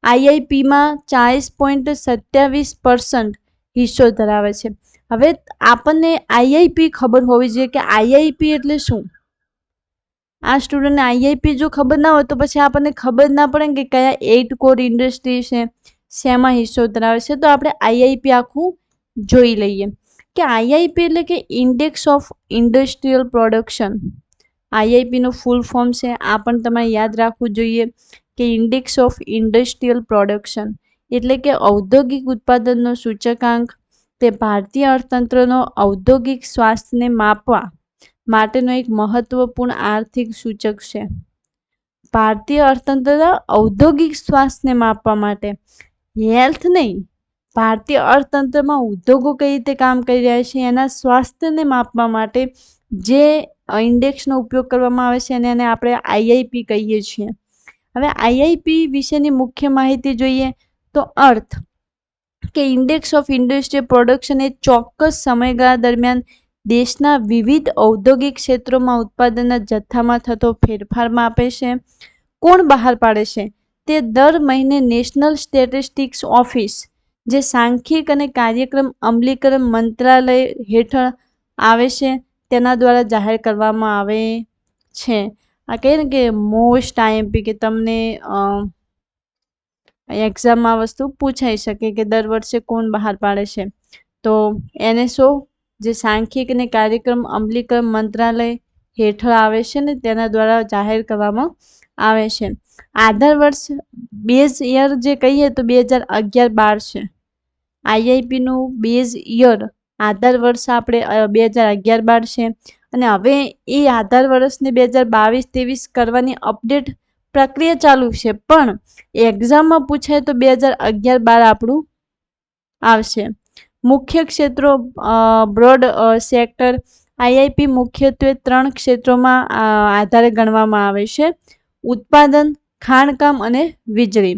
આઈઆઈપીમાં 40.27% હિસ્સો ધરાવે છે. હવે આપણને આઈઆઈપી ખબર હોવી જોઈએ કે આઈઆઈપી એટલે શું. આ સ્ટુડન્ટને આઈઆઈપી જો ખબર ના હોય તો પછી આપણને ખબર ના પડે કે કયા 8 કોર ઇન્ડસ્ટ્રી છે, શેમાં હિસ્સો ધરાવે છે. તો આપણે આઈઆઈપી આખું જોઈ લઈએ કે આઈઆઈપી એટલે કે ઇન્ડેક્સ ઓફ ઇન્ડસ્ટ્રીયલ પ્રોડક્શન. આઈઆઈપીનું ફૂલ ફોર્મ છે, આ પણ તમારે યાદ રાખવું જોઈએ કે ઇન્ડેક્સ ઓફ ઇન્ડસ્ટ્રીયલ પ્રોડક્શન એટલે કે ઔદ્યોગિક ઉત્પાદનનો સૂચકાંક. તે ભારતીય અર્થતંત્રનો ઔદ્યોગિક સ્વાસ્થ્યને માપવા માટેનો એક મહત્વપૂર્ણ આર્થિક સૂચક છે. ભારતીય અર્થતંત્રના ઔદ્યોગિક સ્વાસ્થ્યને માપવા માટે, હેલ્થ નહીં, ભારતીય અર્થતંત્રમાં ઉદ્યોગો કઈ રીતે કામ કરી રહ્યા છે એના સ્વાસ્થ્યને માપવા માટે જે ઇન્ડેક્સનો ઉપયોગ કરવામાં આવે છે એને આપણે આઈઆઈપી કહીએ છીએ. હવે આઈઆઈપી વિશેની મુખ્ય માહિતી જોઈએ તો અર્થ કે ઇન્ડેક્સ ઓફ ઇન્ડસ્ટ્રીયલ પ્રોડક્શન એ ચોક્કસ સમયગાળા દરમિયાન દેશના વિવિધ ઔદ્યોગિક ક્ષેત્રોમાં ઉત્પાદનના જથ્થામાં થતો ફેરફાર માપે છે. કોણ બહાર પાડે છે? તે દર મહિને નેશનલ સ્ટેટિસ્ટિક્સ ઓફિસ, જે સાંખ્યિક અને કાર્યક્રમ અમલીકરણ મંત્રાલય હેઠળ આવે છે, તેના દ્વારા જાહેર કરવામાં આવે છે. આ કહીએ ને કે મોસ્ટ આઈએમપી કે તમને એક્ઝામમાં વસ્તુ પૂછાઈ શકે કે દર વર્ષે કોણ બહાર પાડે છે. તો એનએસઓ, જે સાંખ્યિક અને કાર્યક્રમ અમલીકરણ મંત્રાલય હેઠળ આવે છે ને તેના દ્વારા જાહેર કરવામાં આવે છે. આધાર વર્ષ બેઝ યર જે કહીએ તો 2011-12 છે. આઈઆઈપીનું બેઝ યર આધાર વર્ષ આપણે 2011-12 છે, અને હવે એ આધાર વર્ષને 2022-23 કરવાની અપડેટ પ્રક્રિયા ચાલુ છે, પણ એક્ઝામમાં પૂછાય તો 2011-12 આપણું આવશે. મુખ્ય ક્ષેત્રો બ્રોડ સેક્ટર. આઈઆઈપી મુખ્યત્વે 3 ક્ષેત્રોમાં આધારે ગણવામાં આવે છે: ઉત્પાદન, ખાણકામ અને વીજળી.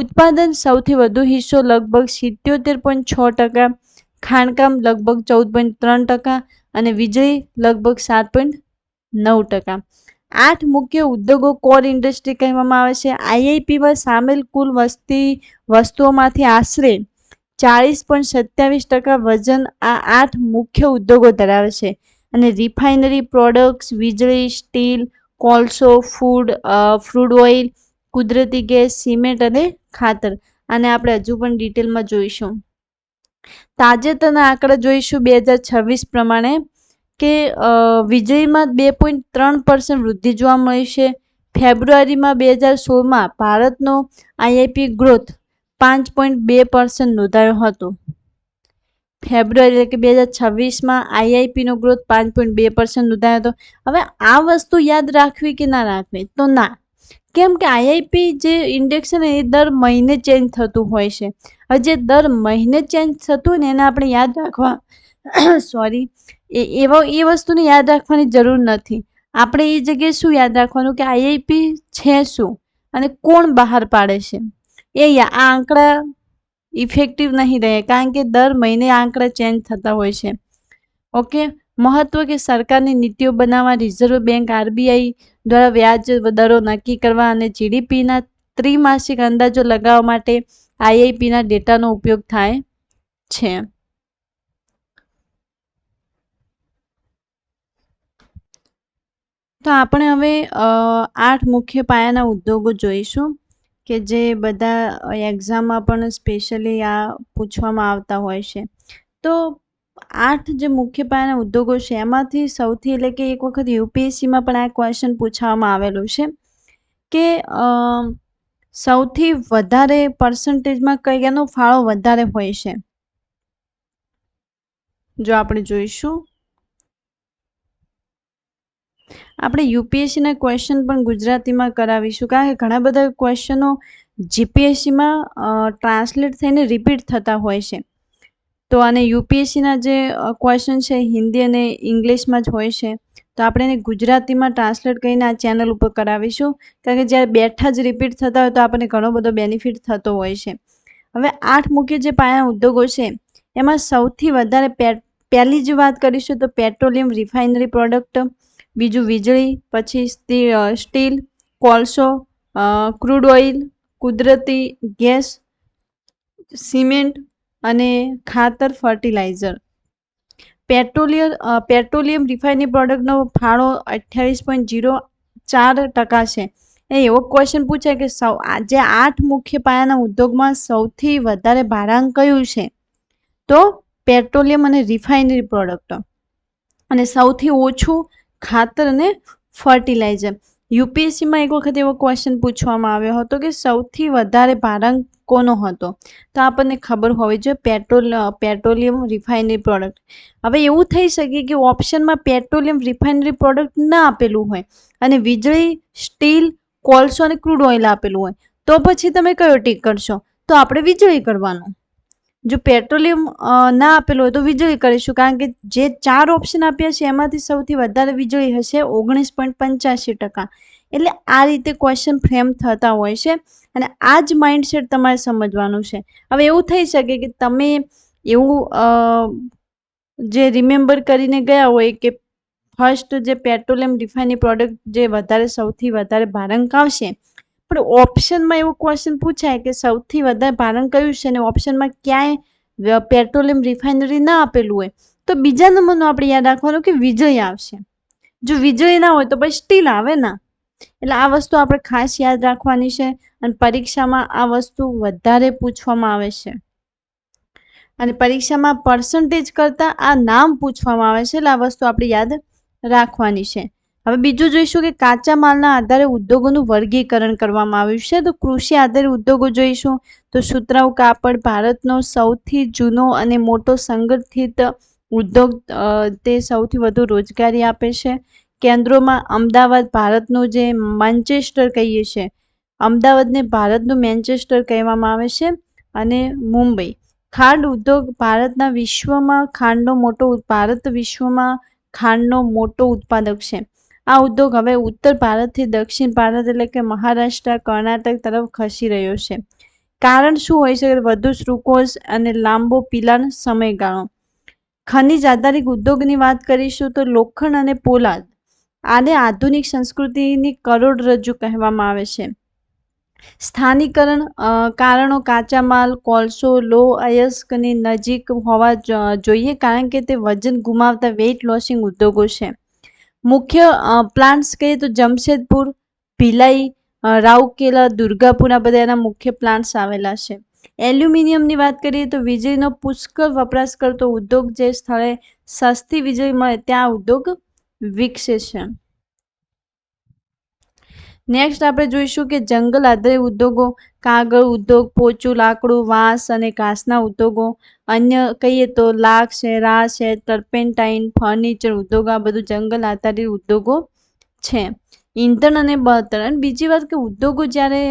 ઉત્પાદન સૌથી વધુ હિસ્સો લગભગ 77.6%, ખાણકામ લગભગ 14.3% અને વીજળી લગભગ 7.9%. 8 મુખ્ય ઉદ્યોગો કોર ઇન્ડસ્ટ્રી કહેવામાં આવે છે. આઈઆઈપીમાં સામેલ કુલ વસ્તુઓમાંથી આશરે 40.27% વજન આ 8 મુખ્ય ઉદ્યોગો ધરાવે છે, અને રિફાઇનરી પ્રોડક્ટ્સ, વીજળી, સ્ટીલ, કોલસો, ફૂડ ઓઇલ, કુદરતી ગેસ, સિમેન્ટ અને ખાતર. આને આપણે હજુ પણ ડિટેલમાં જોઈશું. તાજેતરના આંકડા જોઈશું 2026 પ્રમાણે કે વીજળીમાં 2.3% વૃદ્ધિ જોવા મળી છે. ફેબ્રુઆરીમાં 2016માં ભારતનો આઈઆઈપી ગ્રોથ 5.2% નોંધાયો હતો. ફેબ્રુઆરી એટલે કે 2026માં આઈઆઈપીનો ગ્રોથ 5.2% નોંધાયો હતો. હવે આ વસ્તુ યાદ રાખવી કે ના રાખવી? તો ના, કેમ કે આઈઆઈપી જે ઇન્ડેક્સ છે ને એ દર મહિને ચેન્જ થતું હોય છે. હવે જે દર મહિને ચેન્જ થતું હોય ને એને આપણે યાદ રાખવા એ વસ્તુને યાદ રાખવાની જરૂર નથી. આપણે એ જગ્યાએ શું યાદ રાખવાનું કે આઈઆઈપી છે શું અને કોણ બહાર પાડે છે. આ આંકડા ઇફેક્ટિવ નહીં રહે, કારણ કે દર મહિને આંકડા ચેન્જ થતા હોય છે. ઓકે, મહત્વ કે સરકારની નીતિઓ બનાવવા, રિઝર્વ બેંક આરબીઆઈ દ્વારા વ્યાજ દરો નક્કી કરવા અને જીડીપીના ત્રિમાસિક અંદાજો લગાવવા માટે આઈઆઈપીના ડેટાનો ઉપયોગ થાય છે. તો આપણે હવે 8 મુખ્ય પાયાના ઉદ્યોગો જોઈશું કે જે બધા એક્ઝામમાં પણ સ્પેશિયલી આ પૂછવામાં આવતા હોય છે. તો 8 જે મુખ્ય પાયાના ઉદ્યોગો છે એમાંથી સૌથી એટલે કે એક વખત યુપીએસસીમાં પણ આ ક્વેશ્ચન પૂછવામાં આવેલું છે કે સૌથી વધારે પર્સન્ટેજમાં કયાનો ફાળો વધારે હોય છે. જો આપણે જોઈશું, આપણે યુપીએસસીના ક્વેશ્ચન પણ ગુજરાતીમાં કરાવીશું, કારણ કે ઘણા બધા ક્વેશ્ચનો જીપીએસસીમાં ટ્રાન્સલેટ થઈને રિપીટ થતા હોય છે. તો અને યુપીએસસીના જે ક્વેશ્ચન છે હિન્દી અને ઇંગ્લિશમાં જ હોય છે. તો આપણે એને ગુજરાતીમાં ટ્રાન્સલેટ કરીને આ ચેનલ ઉપર કરાવીશું, કારણ કે જ્યારે બેઠા જ રિપીટ થતા હોય તો આપણને ઘણો બધો બેનિફિટ થતો હોય છે. હવે 8 મુખ્ય જે પાયાના ઉદ્યોગો છે એમાં સૌથી વધારે પહેલી જ વાત કરીશું તો પેટ્રોલિયમ રિફાઇનરી પ્રોડક્ટ, બીજું વીજળી, પછી સ્ટીલ, કોલસો, ક્રૂડ ઓઇલ, કુદરતી ગેસ, સિમેન્ટ અને ખાતર, ફર્ટિલાઇઝર. પેટ્રોલિયમ રિફાઇનરી પ્રોડક્ટનો ફાળો 28.04% છે. એવો ક્વેશ્ચન પૂછે કે જે 8 મુખ્ય પાયાના ઉદ્યોગમાં સૌથી વધારે ભાડાંક કયું છે? તો પેટ્રોલિયમ અને રિફાઇનરી પ્રોડક્ટ, અને સૌથી ઓછું ખાતર અને ફર્ટિલાઇઝર. યુપીએસસીમાં એક વખત એવો ક્વેશ્ચન પૂછવામાં આવ્યો હતો કે સૌથી વધારે ભાડાંક કોનો હતો? તો આપણને ખબર હોવી જોઈએ પેટ્રોલિયમ રિફાઇનરી પ્રોડક્ટ. હવે એવું થઈ શકે કે ઓપ્શનમાં પેટ્રોલિયમ રિફાઇનરી પ્રોડક્ટ ના આપેલું હોય અને વીજળી, સ્ટીલ, કોલસો અને ક્રૂડ ઓઇલ આપેલું હોય, તો પછી તમે કયો ટીક કરશો? તો આપણે વીજળી કરવાનું. જો પેટ્રોલિયમ ના આપેલું હોય તો વીજળી કરીશું, કારણ કે જે 4 ઓપ્શન આપ્યા છે એમાંથી સૌથી વધારે વીજળી હશે 19.85%. એટલે આ રીતે ક્વેશ્ચન ફ્રેમ થતા હોય છે અને આ જ માઇન્ડસેટ તમારે સમજવાનું છે. હવે એવું થઈ શકે કે તમે એવું જે રિમેમ્બર કરીને ગયા હોય કે ફર્સ્ટ જે પેટ્રોલિયમ રિફાઇનરી પ્રોડક્ટ જે વધારે સૌથી વધારે ભાડાંક આવશે, પણ ઓપ્શનમાં એવું ક્વેશ્ચન પૂછાય કે સૌથી વધારે ભાડાંક કયું છે અને ઓપ્શનમાં ક્યાંય પેટ્રોલિયમ રિફાઇનરી ના આપેલું હોય, તો બીજા નંબરનું આપણે યાદ રાખવાનું કે વીજળી આવશે. જો વીજળી ના હોય તો પછી સ્ટીલ આવે ના. એટલે આ વસ્તુ આપણે ખાસ યાદ રાખવાની છે અને પરીક્ષામાં આ વસ્તુ વધારે પૂછવામાં આવે છે. અને પરીક્ષામાં પર્સન્ટેજ કરતાં આ નામ પૂછવામાં આવે છે, એટલે આ વસ્તુ આપણે યાદ રાખવાની છે. હવે બીજું જોઈશું કે કાચા માલના આધારે ઉદ્યોગોનું વર્ગીકરણ કરવામાં આવ્યું છે. તો કૃષિ આધારિત ઉદ્યોગો જોઈશું તો સુતરાઉ કાપડ ભારતનો સૌથી જૂનો અને મોટો સંગઠિત ઉદ્યોગ, તે સૌથી વધુ રોજગારી આપે છે. કેન્દ્રોમાં અમદાવાદ ભારતનું જે મેન્ચેસ્ટર કહીએ છીએ, અમદાવાદને ભારતનું મેન્ચેસ્ટર કહેવામાં આવે છે. અને મુંબઈ. ખાંડ ઉદ્યોગ ભારત વિશ્વમાં ખાંડનો મોટો ઉત્પાદક છે. આ ઉદ્યોગ હવે ઉત્તર ભારતથી દક્ષિણ ભારત એટલે કે મહારાષ્ટ્ર, કર્ણાટક તરફ ખસી રહ્યો છે. કારણ શું હોય છે? વધુ સુકોઝ અને લાંબો પિલાણ સમયગાળો. ખનિજ આધારિત ઉદ્યોગની વાત કરીશું તો લોખંડ અને પોલાદ, આને આધુનિક સંસ્કૃતિની કરોડરજ્જુ કહેવામાં આવે છે. સ્થાનિકરણ કારણો કાચા માલ, કોલસો, લો અયસ્કની નજીક હોવા જોઈએ, કારણ કે તે વજન ગુમાવતા વેઇટ લોસિંગ ઉદ્યોગો છે. મુખ્ય પ્લાન્ટ્સ કહીએ તો જમશેદપુર, ભિલાઈ, રાઉરકેલા, દુર્ગાપુર, આ બધા એના મુખ્ય પ્લાન્ટ્સ આવેલા છે. એલ્યુમિનિયમની વાત કરીએ તો વીજળીનો પુષ્કળ વપરાશ કરતો ઉદ્યોગ, જે સ્થળે સસ્તી વીજળી મળે ત્યાં ઉદ્યોગ વિકસે છે. નેક્સ્ટ આપણે જોઈશું કે જંગલ આધારિત ઉદ્યોગો, કાગળ ઉદ્યોગ, પોચું લાકડું, વાંસ અને ઘાસના ઉદ્યોગો. અન્ય કહીએ તો લાખ છે, રાસ છે, ટર્પેન્ટાઇન, ફર્નિચર ઉદ્યોગ, આ બધું જંગલ આધારિત ઉદ્યોગો છે. ઈંધણ અને બળતણ. અને બીજી વાત કે ઉદ્યોગો જ્યારે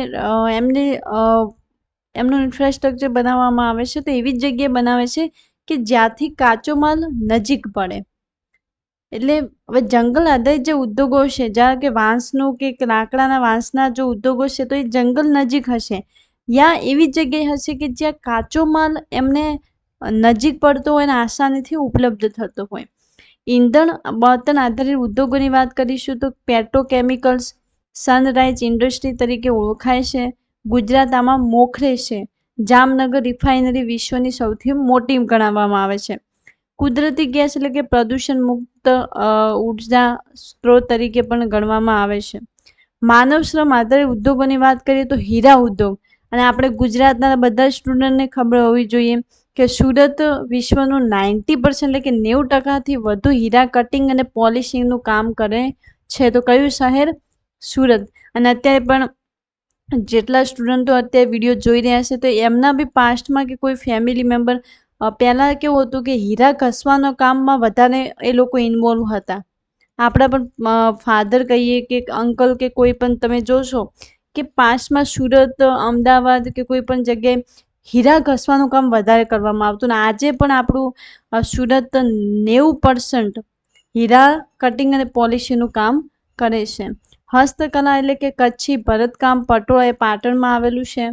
એમનું ઇન્ફ્રાસ્ટ્રક્ચર બનાવવામાં આવે છે તો એવી જ જગ્યાએ બનાવે છે કે જ્યાંથી કાચો માલ નજીક પડે. એટલે હવે જંગલ આધારિત જે ઉદ્યોગો છે, જ્યાં કે વાંસનું કે લાકડાના વાંસના જો ઉદ્યોગો છે તો એ જંગલ નજીક હશે, યા એવી જગ્યાએ હશે કે જ્યાં કાચો માલ એમને નજીક પડતો હોય અને આસાનીથી ઉપલબ્ધ થતો હોય. ઈંધણ બળતણ આધારિત ઉદ્યોગોની વાત કરીશું તો પેટ્રોકેમિકલ્સ, સનરાઈઝ ઇન્ડસ્ટ્રી તરીકે ઓળખાય છે. ગુજરાત આમાં મોખરે છે. જામનગર રિફાઇનરી વિશ્વની સૌથી મોટી ગણાવવામાં આવે છે. કુદરતી ગેસ એટલે કે પ્રદૂષણ મુક્ત ઉર્જા સ્ત્રોત તરીકે પણ ગણવામાં આવે છે. માનવ શ્રમ આધારિત ઉદ્યોગોની વાત કરીએ તો હીરા ઉદ્યોગ, અને આપણે ગુજરાતના બધા સ્ટુડન્ટને ખબર હોવી જોઈએ કે સુરત વિશ્વનું 90% એટલે કે 90% વધુ હીરા કટિંગ અને પોલિશિંગનું કામ કરે છે. તો કયું શહેર? સુરત. અને અત્યારે પણ જેટલા સ્ટુડન્ટો અત્યારે વિડીયો જોઈ રહ્યા છે તો એમના બી પાસ્ટમાં કે કોઈ ફેમિલી મેમ્બર પહેલાં કેવું હતું કે હીરા ઘસવાના કામમાં વધારે એ લોકો ઇન્વોલ્વ હતા. આપણા પણ ફાધર કહીએ કે અંકલ કે કોઈ પણ તમે જોશો કે પાસ્ટમાં સુરત, અમદાવાદ કે કોઈ પણ જગ્યાએ હીરા ઘસવાનું કામ વધારે કરવામાં આવતું. ને આજે પણ આપણું સુરત 90% હીરા કટિંગ અને પોલિશીનું કામ કરે છે. હસ્તકલા એટલે કે કચ્છી ભરતકામ, પટોળા એ પાટણમાં આવેલું છે.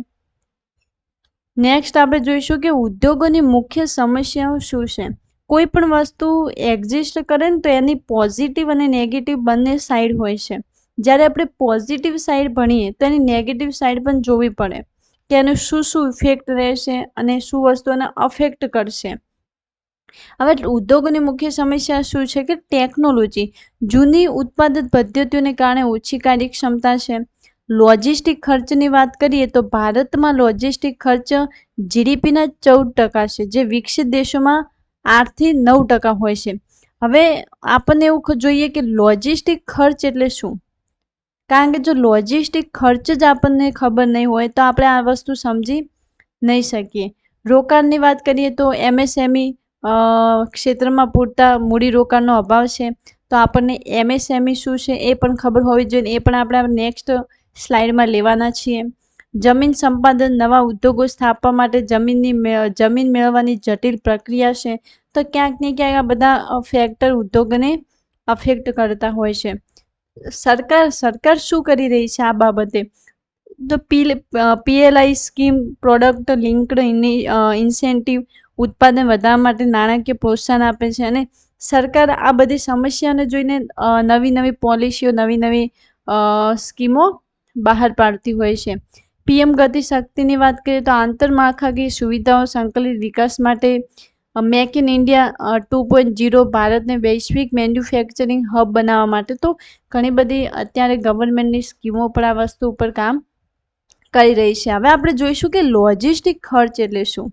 નેક્સ્ટ આપણે જોઈશું કે ઉદ્યોગોની મુખ્ય સમસ્યાઓ શું છે. કોઈ પણ વસ્તુ એક્ઝિસ્ટ કરે ને તો એની પોઝિટિવ અને નેગેટિવ બંને સાઈડ હોય છે. જ્યારે આપણે પોઝિટિવ સાઈડ ભણીએ તો એની નેગેટિવ સાઈડ પણ જોવી પડે કે એનું શું શું ઇફેક્ટ રહેશે અને શું વસ્તુ એને અફેક્ટ કરશે. હવે ઉદ્યોગોની મુખ્ય સમસ્યા શું છે કે ટેકનોલોજી, જૂની ઉત્પાદન પદ્ધતિઓને કારણે ઓછી કાર્યક્ષમતા છે. લોજિસ્ટિક ખર્ચની વાત કરીએ તો ભારતમાં લોજિસ્ટિક ખર્ચ જીડીપીના 14% છે, જે વિકસિત દેશોમાં 8 થી 9% હોય છે. હવે આપણને એવું જોઈએ કે લોજિસ્ટિક ખર્ચ એટલે શું, કારણ કે જો લોજિસ્ટિક ખર્ચ જ આપણને ખબર નહીં હોય તો આપણે આ વસ્તુ સમજી નહીં શકીએ. રોકાણની વાત કરીએ તો એમએસએમઈ ક્ષેત્રમાં પૂરતા મૂડીરોકાણનો અભાવ છે. તો આપણને એમએસએમઈ શું છે એ પણ ખબર હોવી જોઈએ. એ પણ આપણે નેક્સ્ટ સ્લાઇડમાં લેવાના છીએ. જમીન સંપાદન, નવા ઉદ્યોગો સ્થાપવા માટે જમીન મેળવવાની જટિલ પ્રક્રિયા છે. તો ક્યાંક ને ક્યાંક આ બધા ફેક્ટર ઉદ્યોગને અફેક્ટ કરતા હોય છે. સરકાર શું કરી રહી છે આ બાબતે? તો PLI scheme, product linked incentive, ઉત્પાદન વધારવા માટે નાણાકીય પ્રોત્સાહન આપે છે. અને સરકાર આ બધી સમસ્યાને જોઈને નવી નવી પોલિસીઓ, નવી નવી સ્કીમો બહાર પાડતી હોય છે. પીએમ ગતિ શક્તિની વાત કરીએ તો આંતરમાળખાકીય સુવિધાઓ સંકલિત વિકાસ માટે મેક ઇન ઇન્ડિયા 2.0 ભારતને વૈશ્વિક મેન્યુફેક્ચરિંગ હબ બનાવવા માટે. તો ઘણી બધી અત્યારે ગવર્મેન્ટની સ્કીમો પર આ વસ્તુ ઉપર કામ કરી રહી છે. હવે આપણે જોઈશું કે લોજિસ્ટિક ખર્ચ એટલે શું.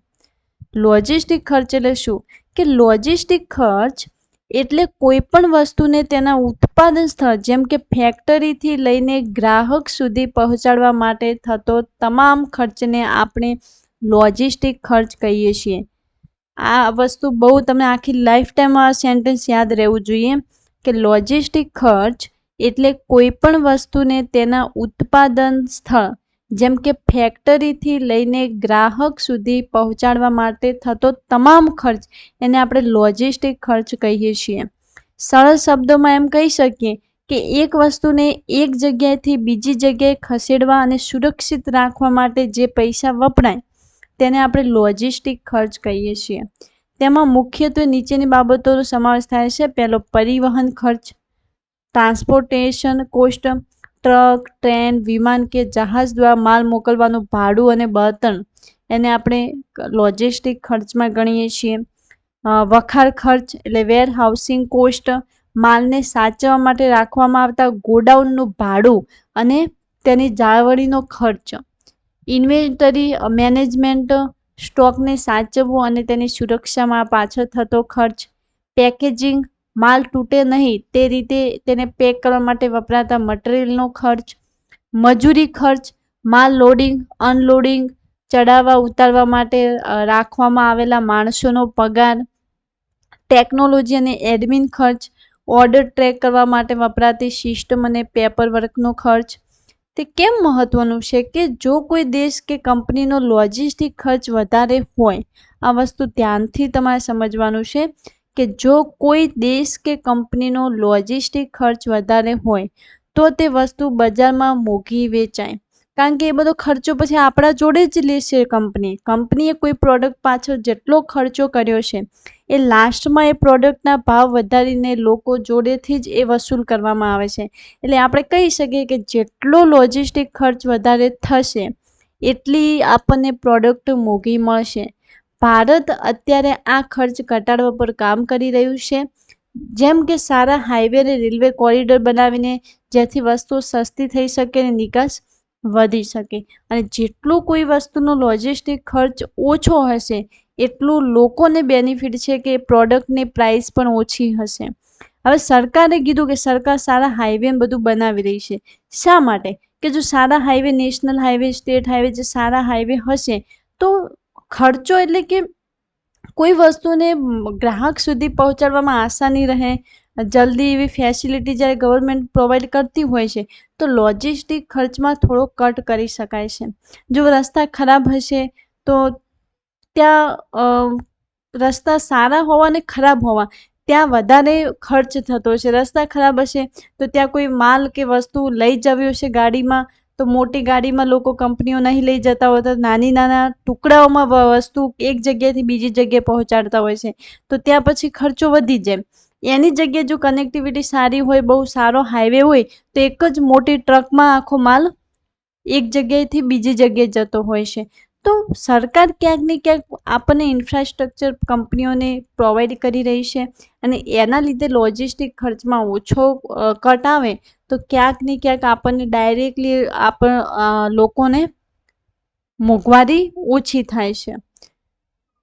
લોજિસ્ટિક ખર્ચ એટલે શું કે લોજિસ્ટિક ખર્ચ એટલે કોઈ પણ વસ્તુને તેના ઉત્પાદન સ્થળ જેમ કે ફેક્ટરીથી લઈને ગ્રાહક સુધી પહોંચાડવા માટે થતો તમામ ખર્ચને આપણે લોજિસ્ટિક ખર્ચ કહીએ છીએ. આ વસ્તુ બહુ તમને આખી લાઈફ ટાઈમ આ સેન્ટેન્સ યાદ રહેવું જોઈએ કે લોજિસ્ટિક ખર્ચ એટલે કોઈ પણ વસ્તુને તેના ઉત્પાદન સ્થળ જેમ કે ફેક્ટરીથી લઈને ગ્રાહક સુધી પહોંચાડવા માટે થતો તમામ ખર્ચ એને આપણે લોજિસ્ટિક ખર્ચ કહીએ છીએ. સરળ શબ્દોમાં એમ કહી શકીએ કે એક વસ્તુને એક જગ્યાએથી બીજી જગ્યાએ ખસેડવા અને સુરક્ષિત રાખવા માટે જે પૈસા વપરાય તેને આપણે લોજિસ્ટિક ખર્ચ કહીએ છીએ. તેમાં મુખ્યત્વે નીચેની બાબતોનો સમાવેશ થાય છે. પહેલો, પરિવહન ખર્ચ, ટ્રાન્સપોર્ટેશન કોસ્ટ, ટ્રક, ટ્રેન, વિમાન કે જહાજ દ્વારા માલ મોકલવાનું ભાડું અને બળતણ એને આપણે લોજિસ્ટિક ખર્ચમાં ગણીએ છીએ. વખાર ખર્ચ એટલે વેર હાઉસિંગ કોસ્ટ, માલને સાચવવા માટે રાખવામાં આવતા ગોડાઉનનું ભાડું અને તેની જાળવણીનો ખર્ચ. ઇન્વેન્ટરી મેનેજમેન્ટ, સ્ટોકને સાચવવો અને તેની સુરક્ષામાં પાછળ થતો ખર્ચ. પેકેજિંગ, માલ તૂટે નહીં તે રીતે તેને પેક કરવા માટે વપરાતા મટીરિયલનો ખર્ચ. મજૂરી ખર્ચ, માલ લોડિંગ, અનલોડિંગ, ચડાવવા ઉતારવા માટે રાખવામાં આવેલા માણસોનો પગાર. ટેકનોલોજી અને એડમિન ખર્ચ, ઓર્ડર ટ્રેક કરવા માટે વપરાતી સિસ્ટમ અને પેપરવર્કનો ખર્ચ. તે કેમ મહત્વનું છે કે જો કોઈ દેશ કે કંપનીનો લોજિસ્ટિક ખર્ચ વધારે હોય, આ વસ્તુ ધ્યાનથી તમારે સમજવાનું છે કે જો કોઈ દેશ કે કંપનીનો લોજિસ્ટિક ખર્ચ વધારે હોય તો તે વસ્તુ બજારમાં મોંઘી વેચાય. કારણ કે એ બધો ખર્ચો પછી આપણા જોડે જ લેશે કંપનીએ કોઈ પ્રોડક્ટ પાછળ જેટલો ખર્ચો કર્યો છે એ લાસ્ટમાં એ પ્રોડક્ટના ભાવ વધારીને લોકો જોડેથી જ એ વસૂલ કરવામાં આવે છે. એટલે આપણે કહી શકીએ કે જેટલો લોજિસ્ટિક ખર્ચ વધારે થશે એટલી આપણને પ્રોડક્ટ મોંઘી મળશે. ભારત અત્યારે આ ખર્ચ ઘટાડવા પર કામ કરી રહ્યું છે, જેમ કે સારા હાઈવે અને રેલવે કોરિડોર બનાવીને જેથી વસ્તુઓ સસ્તી થઈ શકે અને નિકાસ વધી શકે. અને જેટલું કોઈ વસ્તુનો લોજિસ્ટિક ખર્ચ ઓછો હશે એટલું લોકોને બેનિફિટ છે કે પ્રોડક્ટની પ્રાઇસ પણ ઓછી હશે. હવે સરકારે કીધું કે સરકાર સારા હાઈવે બધું બનાવી રહી છે. શા માટે? કે જો સારા highway, national highway, state highway જે સારા હાઈવે હશે તો ખર્ચો એટલે કે કોઈ વસ્તુને ગ્રાહક સુધી પહોંચાડવામાં આસાની રહે, જલ્દી એવી ફેસિલિટી જ્યારે ગવર્મેન્ટ પ્રોવાઈડ કરતી હોય છે તો લોજિસ્ટિક ખર્ચમાં થોડો કટ કરી શકાય છે. જો રસ્તા ખરાબ હશે તો ત્યાં રસ્તા સારા હોવા અને ખરાબ હોવા ત્યાં વધારે ખર્ચ થતો હશે. રસ્તા ખરાબ હશે તો ત્યાં કોઈ માલ કે વસ્તુ લઈ જવી હશે ગાડીમાં તો મોટી ગાડીમાં લોકો કંપનીઓ નહીં લઈ જતા હોય તો નાના ટુકડાઓમાં વસ્તુ એક જગ્યાએથી બીજી જગ્યાએ પહોંચાડતા હોય છે તો ત્યાં પછી ખર્ચો વધી જાય. એની જગ્યાએ જો કનેક્ટિવિટી સારી હોય, બહુ સારો હાઈવે હોય તો એક જ મોટી ટ્રકમાં આખો માલ એક જગ્યાએથી બીજી જગ્યાએ જતો હોય છે. તો સરકાર ક્યાંક ને ક્યાંક આપણને ઇન્ફ્રાસ્ટ્રક્ચર કંપનીઓને પ્રોવાઈડ કરી રહી છે અને એના લીધે લોજિસ્ટિક ખર્ચમાં ઓછો કટ આવે તો ક્યાંક ને ક્યાંક આપણને ડાયરેક્ટલી લોકોને મોંઘવારી ઓછી થાય છે.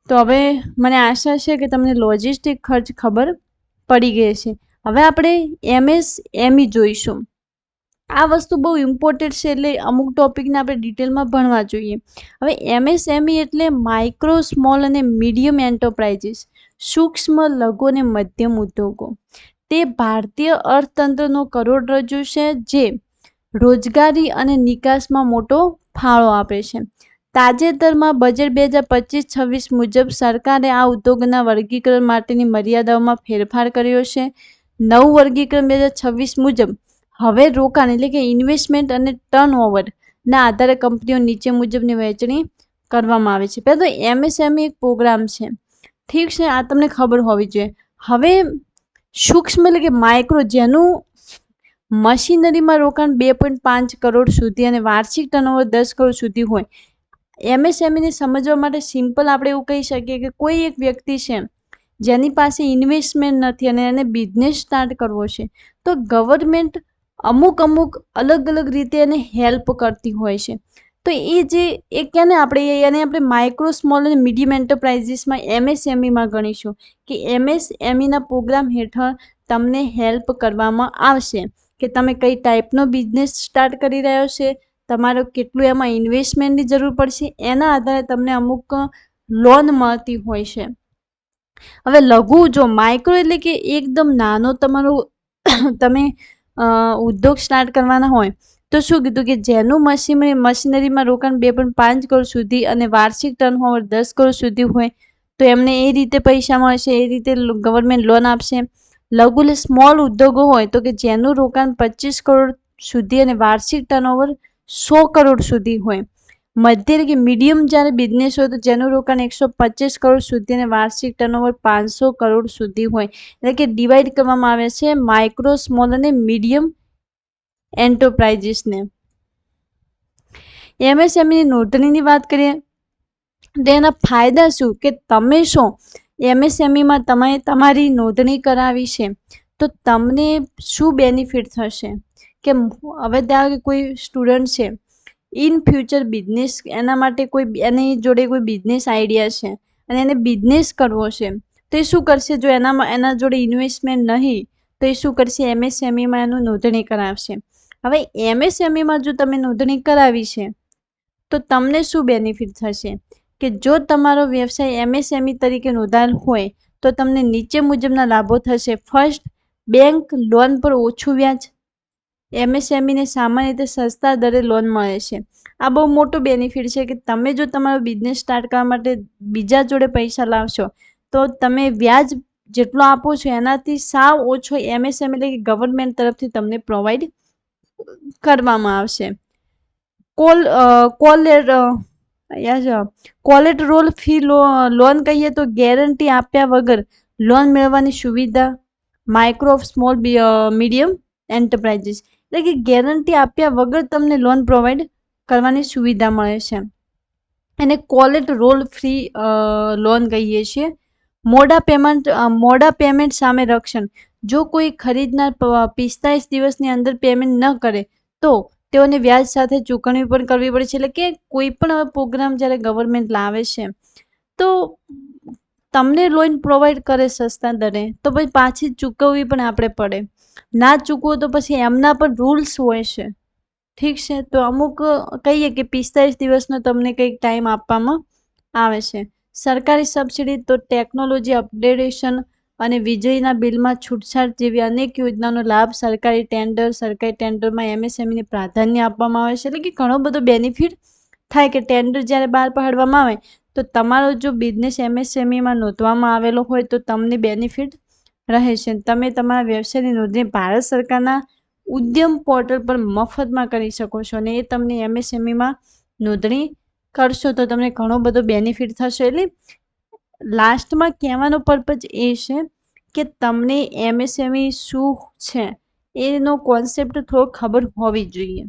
તો હવે મને આશા છે કે તમને લોજિસ્ટિક ખર્ચ ખબર પડી ગઈ છે. હવે આપણે MSME જોઈશું. આ વસ્તુ બહુ ઇમ્પોર્ટન્ટ છે એટલે અમુક ટોપિકને આપણે ડિટેલમાં ભણવા જોઈએ. હવે MSME એટલે માઇક્રો, સ્મોલ અને મીડિયમ એન્ટરપ્રાઇઝીસ, સૂક્ષ્મ, લઘુ અને મધ્યમ ઉદ્યોગો. તે ભારતીય અર્થતંત્રનો કરોડરજ્જુ છે જે રોજગારી અને નિકાસમાં મોટો ફાળો આપે છે. તાજેતરમાં બજેટ 2025-26 મુજબ સરકારે આ ઉદ્યોગના વર્ગીકરણ માટેની મર્યાદાઓમાં ફેરફાર કર્યો છે. નવું વર્ગીકરણ 2026 મુજબ હવે રોકાણ એટલે કે ઇન્વેસ્ટમેન્ટ અને ટર્નઓવરના આધારે કંપનીઓ નીચે મુજબની વહેંચણી કરવામાં આવે છે. પહેલાં તો MSME એક પ્રોગ્રામ છે, ઠીક છે, આ તમને ખબર હોવી જોઈએ. હવે સૂક્ષ્મ એટલે કે માઇક્રો, જેનું મશીનરીમાં રોકાણ 2.5 કરોડ સુધી અને વાર્ષિક ટર્નઓવર 10 કરોડ સુધી હોય. MSMEને સમજવા માટે સિમ્પલ આપણે એવું કહી શકીએ કે કોઈ એક વ્યક્તિ છે જેની પાસે ઇન્વેસ્ટમેન્ટ નથી અને એને બિઝનેસ સ્ટાર્ટ કરવો છે તો ગવર્મેન્ટ અમુક અલગ રીતે એને હેલ્પ કરતી હોય છે. તો એ ક્યાંને આપણે માઇક્રો, સ્મોલ અને મીડિયમ એન્ટરપ્રાઇઝીસમાં MSMEમાં ગણીશું કે MSMEના પ્રોગ્રામ હેઠળ તમને હેલ્પ કરવામાં આવશે કે તમે કઈ ટાઈપનો બિઝનેસ સ્ટાર્ટ કરી રહ્યો છે, તમારે કેટલું એમાં ઇન્વેસ્ટમેન્ટની જરૂર પડશે, એના આધારે તમને અમુક લોન મળતી હોય છે. હવે લઘુ, જો માઇક્રો એટલે કે એકદમ નાનો તમારો તમે ઉદ્યોગ સ્ટાર્ટ કરવાના હોય તો શું કીધું કે જેનું મશીનરીમાં રોકાણ 2.5 કરોડ સુધી અને વાર્ષિક ટર્નઓવર 10 કરોડ સુધી હોય તો એમને એ રીતે પૈસા મળશે, એ રીતે ગવર્મેન્ટ લોન આપશે. લઘુ એટલે સ્મોલ ઉદ્યોગો હોય તો કે જેનું રોકાણ 25 કરોડ સુધી અને વાર્ષિક ટર્નઓવર 100 કરોડ સુધી હોય. મધ્ય એટલે કે મીડિયમ જ્યારે બિઝનેસ હોય તો જેનું રોકાણ 125 કરોડ સુધી અને વાર્ષિક ટર્નઓવર 500 કરોડ સુધી હોય. એટલે કે ડિવાઈડ કરવામાં આવે છે માઇક્રો, સ્મોલ અને મીડિયમ એન્ટરપ્રાઇઝીસને. MSMEની નોંધણીની વાત કરીએ તો એના ફાયદા શું કે તમે શું MSMEમાં તમે તમારી નોંધણી કરાવી છે તો તમને શું બેનિફિટ થશે કે હવે ત્યાં કોઈ સ્ટુડન્ટ છે ઇન ફ્યુચર બિઝનેસ, એના માટે એની જોડે કોઈ બિઝનેસ આઈડિયા છે અને એને બિઝનેસ કરવો છે તો એ શું કરશે? જો એના જોડે ઇન્વેસ્ટમેન્ટ નહીં તો એ શું કરશે? MSMEમાં એનું નોંધણી કરાવશે. હવે MSMEમાં જો તમે નોંધણી કરાવી છે તો તમને શું બેનિફિટ થશે કે જો તમારો વ્યવસાય MSME તરીકે નોંધાયેલ હોય તો તમને નીચે મુજબના લાભો થશે. ફર્સ્ટ, બેંક લોન પર ઓછું વ્યાજ. MSMEને સામાન્ય રીતે સસ્તા દરે લોન મળે છે. આ બહુ મોટો બેનિફિટ છે કે તમે જો તમારો બિઝનેસ સ્ટાર્ટ કરવા માટે બીજા જોડે પૈસા લાવશો તો તમે વ્યાજ જેટલો આપો છો એનાથી સાવ ઓછો MSME એટલે કે ગવર્મેન્ટ તરફથી તમને પ્રોવાઈડ કરવામાં આવશે. કોલેટરોલ ફી લોન કહીએ તો ગેરંટી આપ્યા વગર લોન મેળવવાની સુવિધા માઇક્રો સ્મોલ મીડિયમ એન્ટરપ્રાઇઝીસ, એટલે કે ગેરંટી આપ્યા વગર તમને લોન પ્રોવાઈડ કરવાની સુવિધા મળે છે. એને કોલેટરોલ ફ્રી લોન કહીએ છીએ. મોડા પેમેન્ટ સામે રક્ષણ, જો કોઈ ખરીદનાર 45 દિવસની અંદર પેમેન્ટ ન કરે તો તેઓને વ્યાજ સાથે ચૂકવણી પણ કરવી પડે છે. એટલે કે કોઈ પણ પ્રોગ્રામ જ્યારે ગવર્મેન્ટ લાવે છે તો તમને લોન પ્રોવાઈડ કરે સસ્તા દરે, તો પછી પાછી ચૂકવવી પણ આપણે પડે. ના ચૂકવો તો પછી એમના પણ રૂલ્સ હોય છે. ઠીક છે, તો અમુક કહીએ કે 45 દિવસનો તમને કંઈક ટાઈમ આપવામાં આવે છે. સરકારી સબસિડી તો ટેકનોલોજી અપગ્રેડેશન અને વીજળીના બિલમાં છૂટછાટ જેવી અનેક યોજનાનો લાભ સરકારી ટેન્ડરમાં એમએસએમઈને પ્રાધાન્ય આપવામાં આવે છે. એટલે કે ઘણો બધો બેનિફિટ થાય કે ટેન્ડર જ્યારે બહાર પાડવામાં આવે તો તમારો જો બિઝનેસ એમએસએમઈમાં નોંધવામાં આવેલો હોય તો તમને બેનિફિટ રહે છે. તમે તમારા વ્યવસાયની નોંધણી ભારત સરકારના ઉદ્યમ પોર્ટલ પર મફતમાં કરી શકો છો અને એ તમને એમએસએમઈમાં નોંધણી કરશો તો તમને ઘણો બધો બેનિફિટ થશે. એટલે લાસ્ટમાં કહેવાનો પર્પઝ એ છે કે તમને એમએસએમઈ શું છે એનો કોન્સેપ્ટ થોડો ખબર હોવી જોઈએ.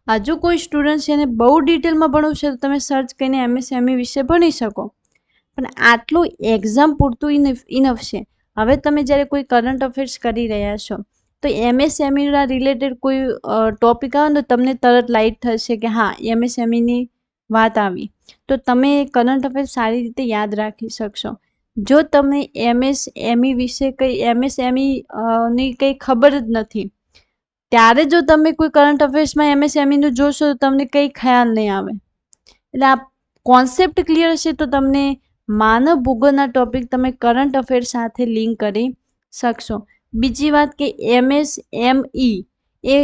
હજુ કોઈ સ્ટુડન્ટ છે એને બહુ ડિટેલમાં ભણવું છે તો તમે સર્ચ કરીને એમએસએમઈ વિશે ભણી શકો, પણ આટલું એક્ઝામ પૂરતું ઇનફ છે. હવે તમે જ્યારે કોઈ કરંટ અફેર્સ કરી રહ્યા છો તો એમએસએમઈના રિલેટેડ કોઈ ટોપિક આવે ને તો તમને તરત લાઇટ થશે કે હા એમએસએમઈની વાત આવી, તો તમે કરંટ અફેર્સ સારી રીતે યાદ રાખી શકશો. જો તમને એમએસએમઈ વિશે ની કંઈ ખબર જ નથી ત્યારે જો તમે કોઈ કરંટ અફેર્સમાં એમએસએમઈનું જોશો તો તમને કંઈ ખ્યાલ નહીં આવે. એટલે આ કોન્સેપ્ટ ક્લિયર છે તો તમને માનવ ભૂગોળના ટોપિક તમે કરંટ અફેર સાથે લિંક કરી શકશો. બીજી વાત કે એમએસએમઈ એ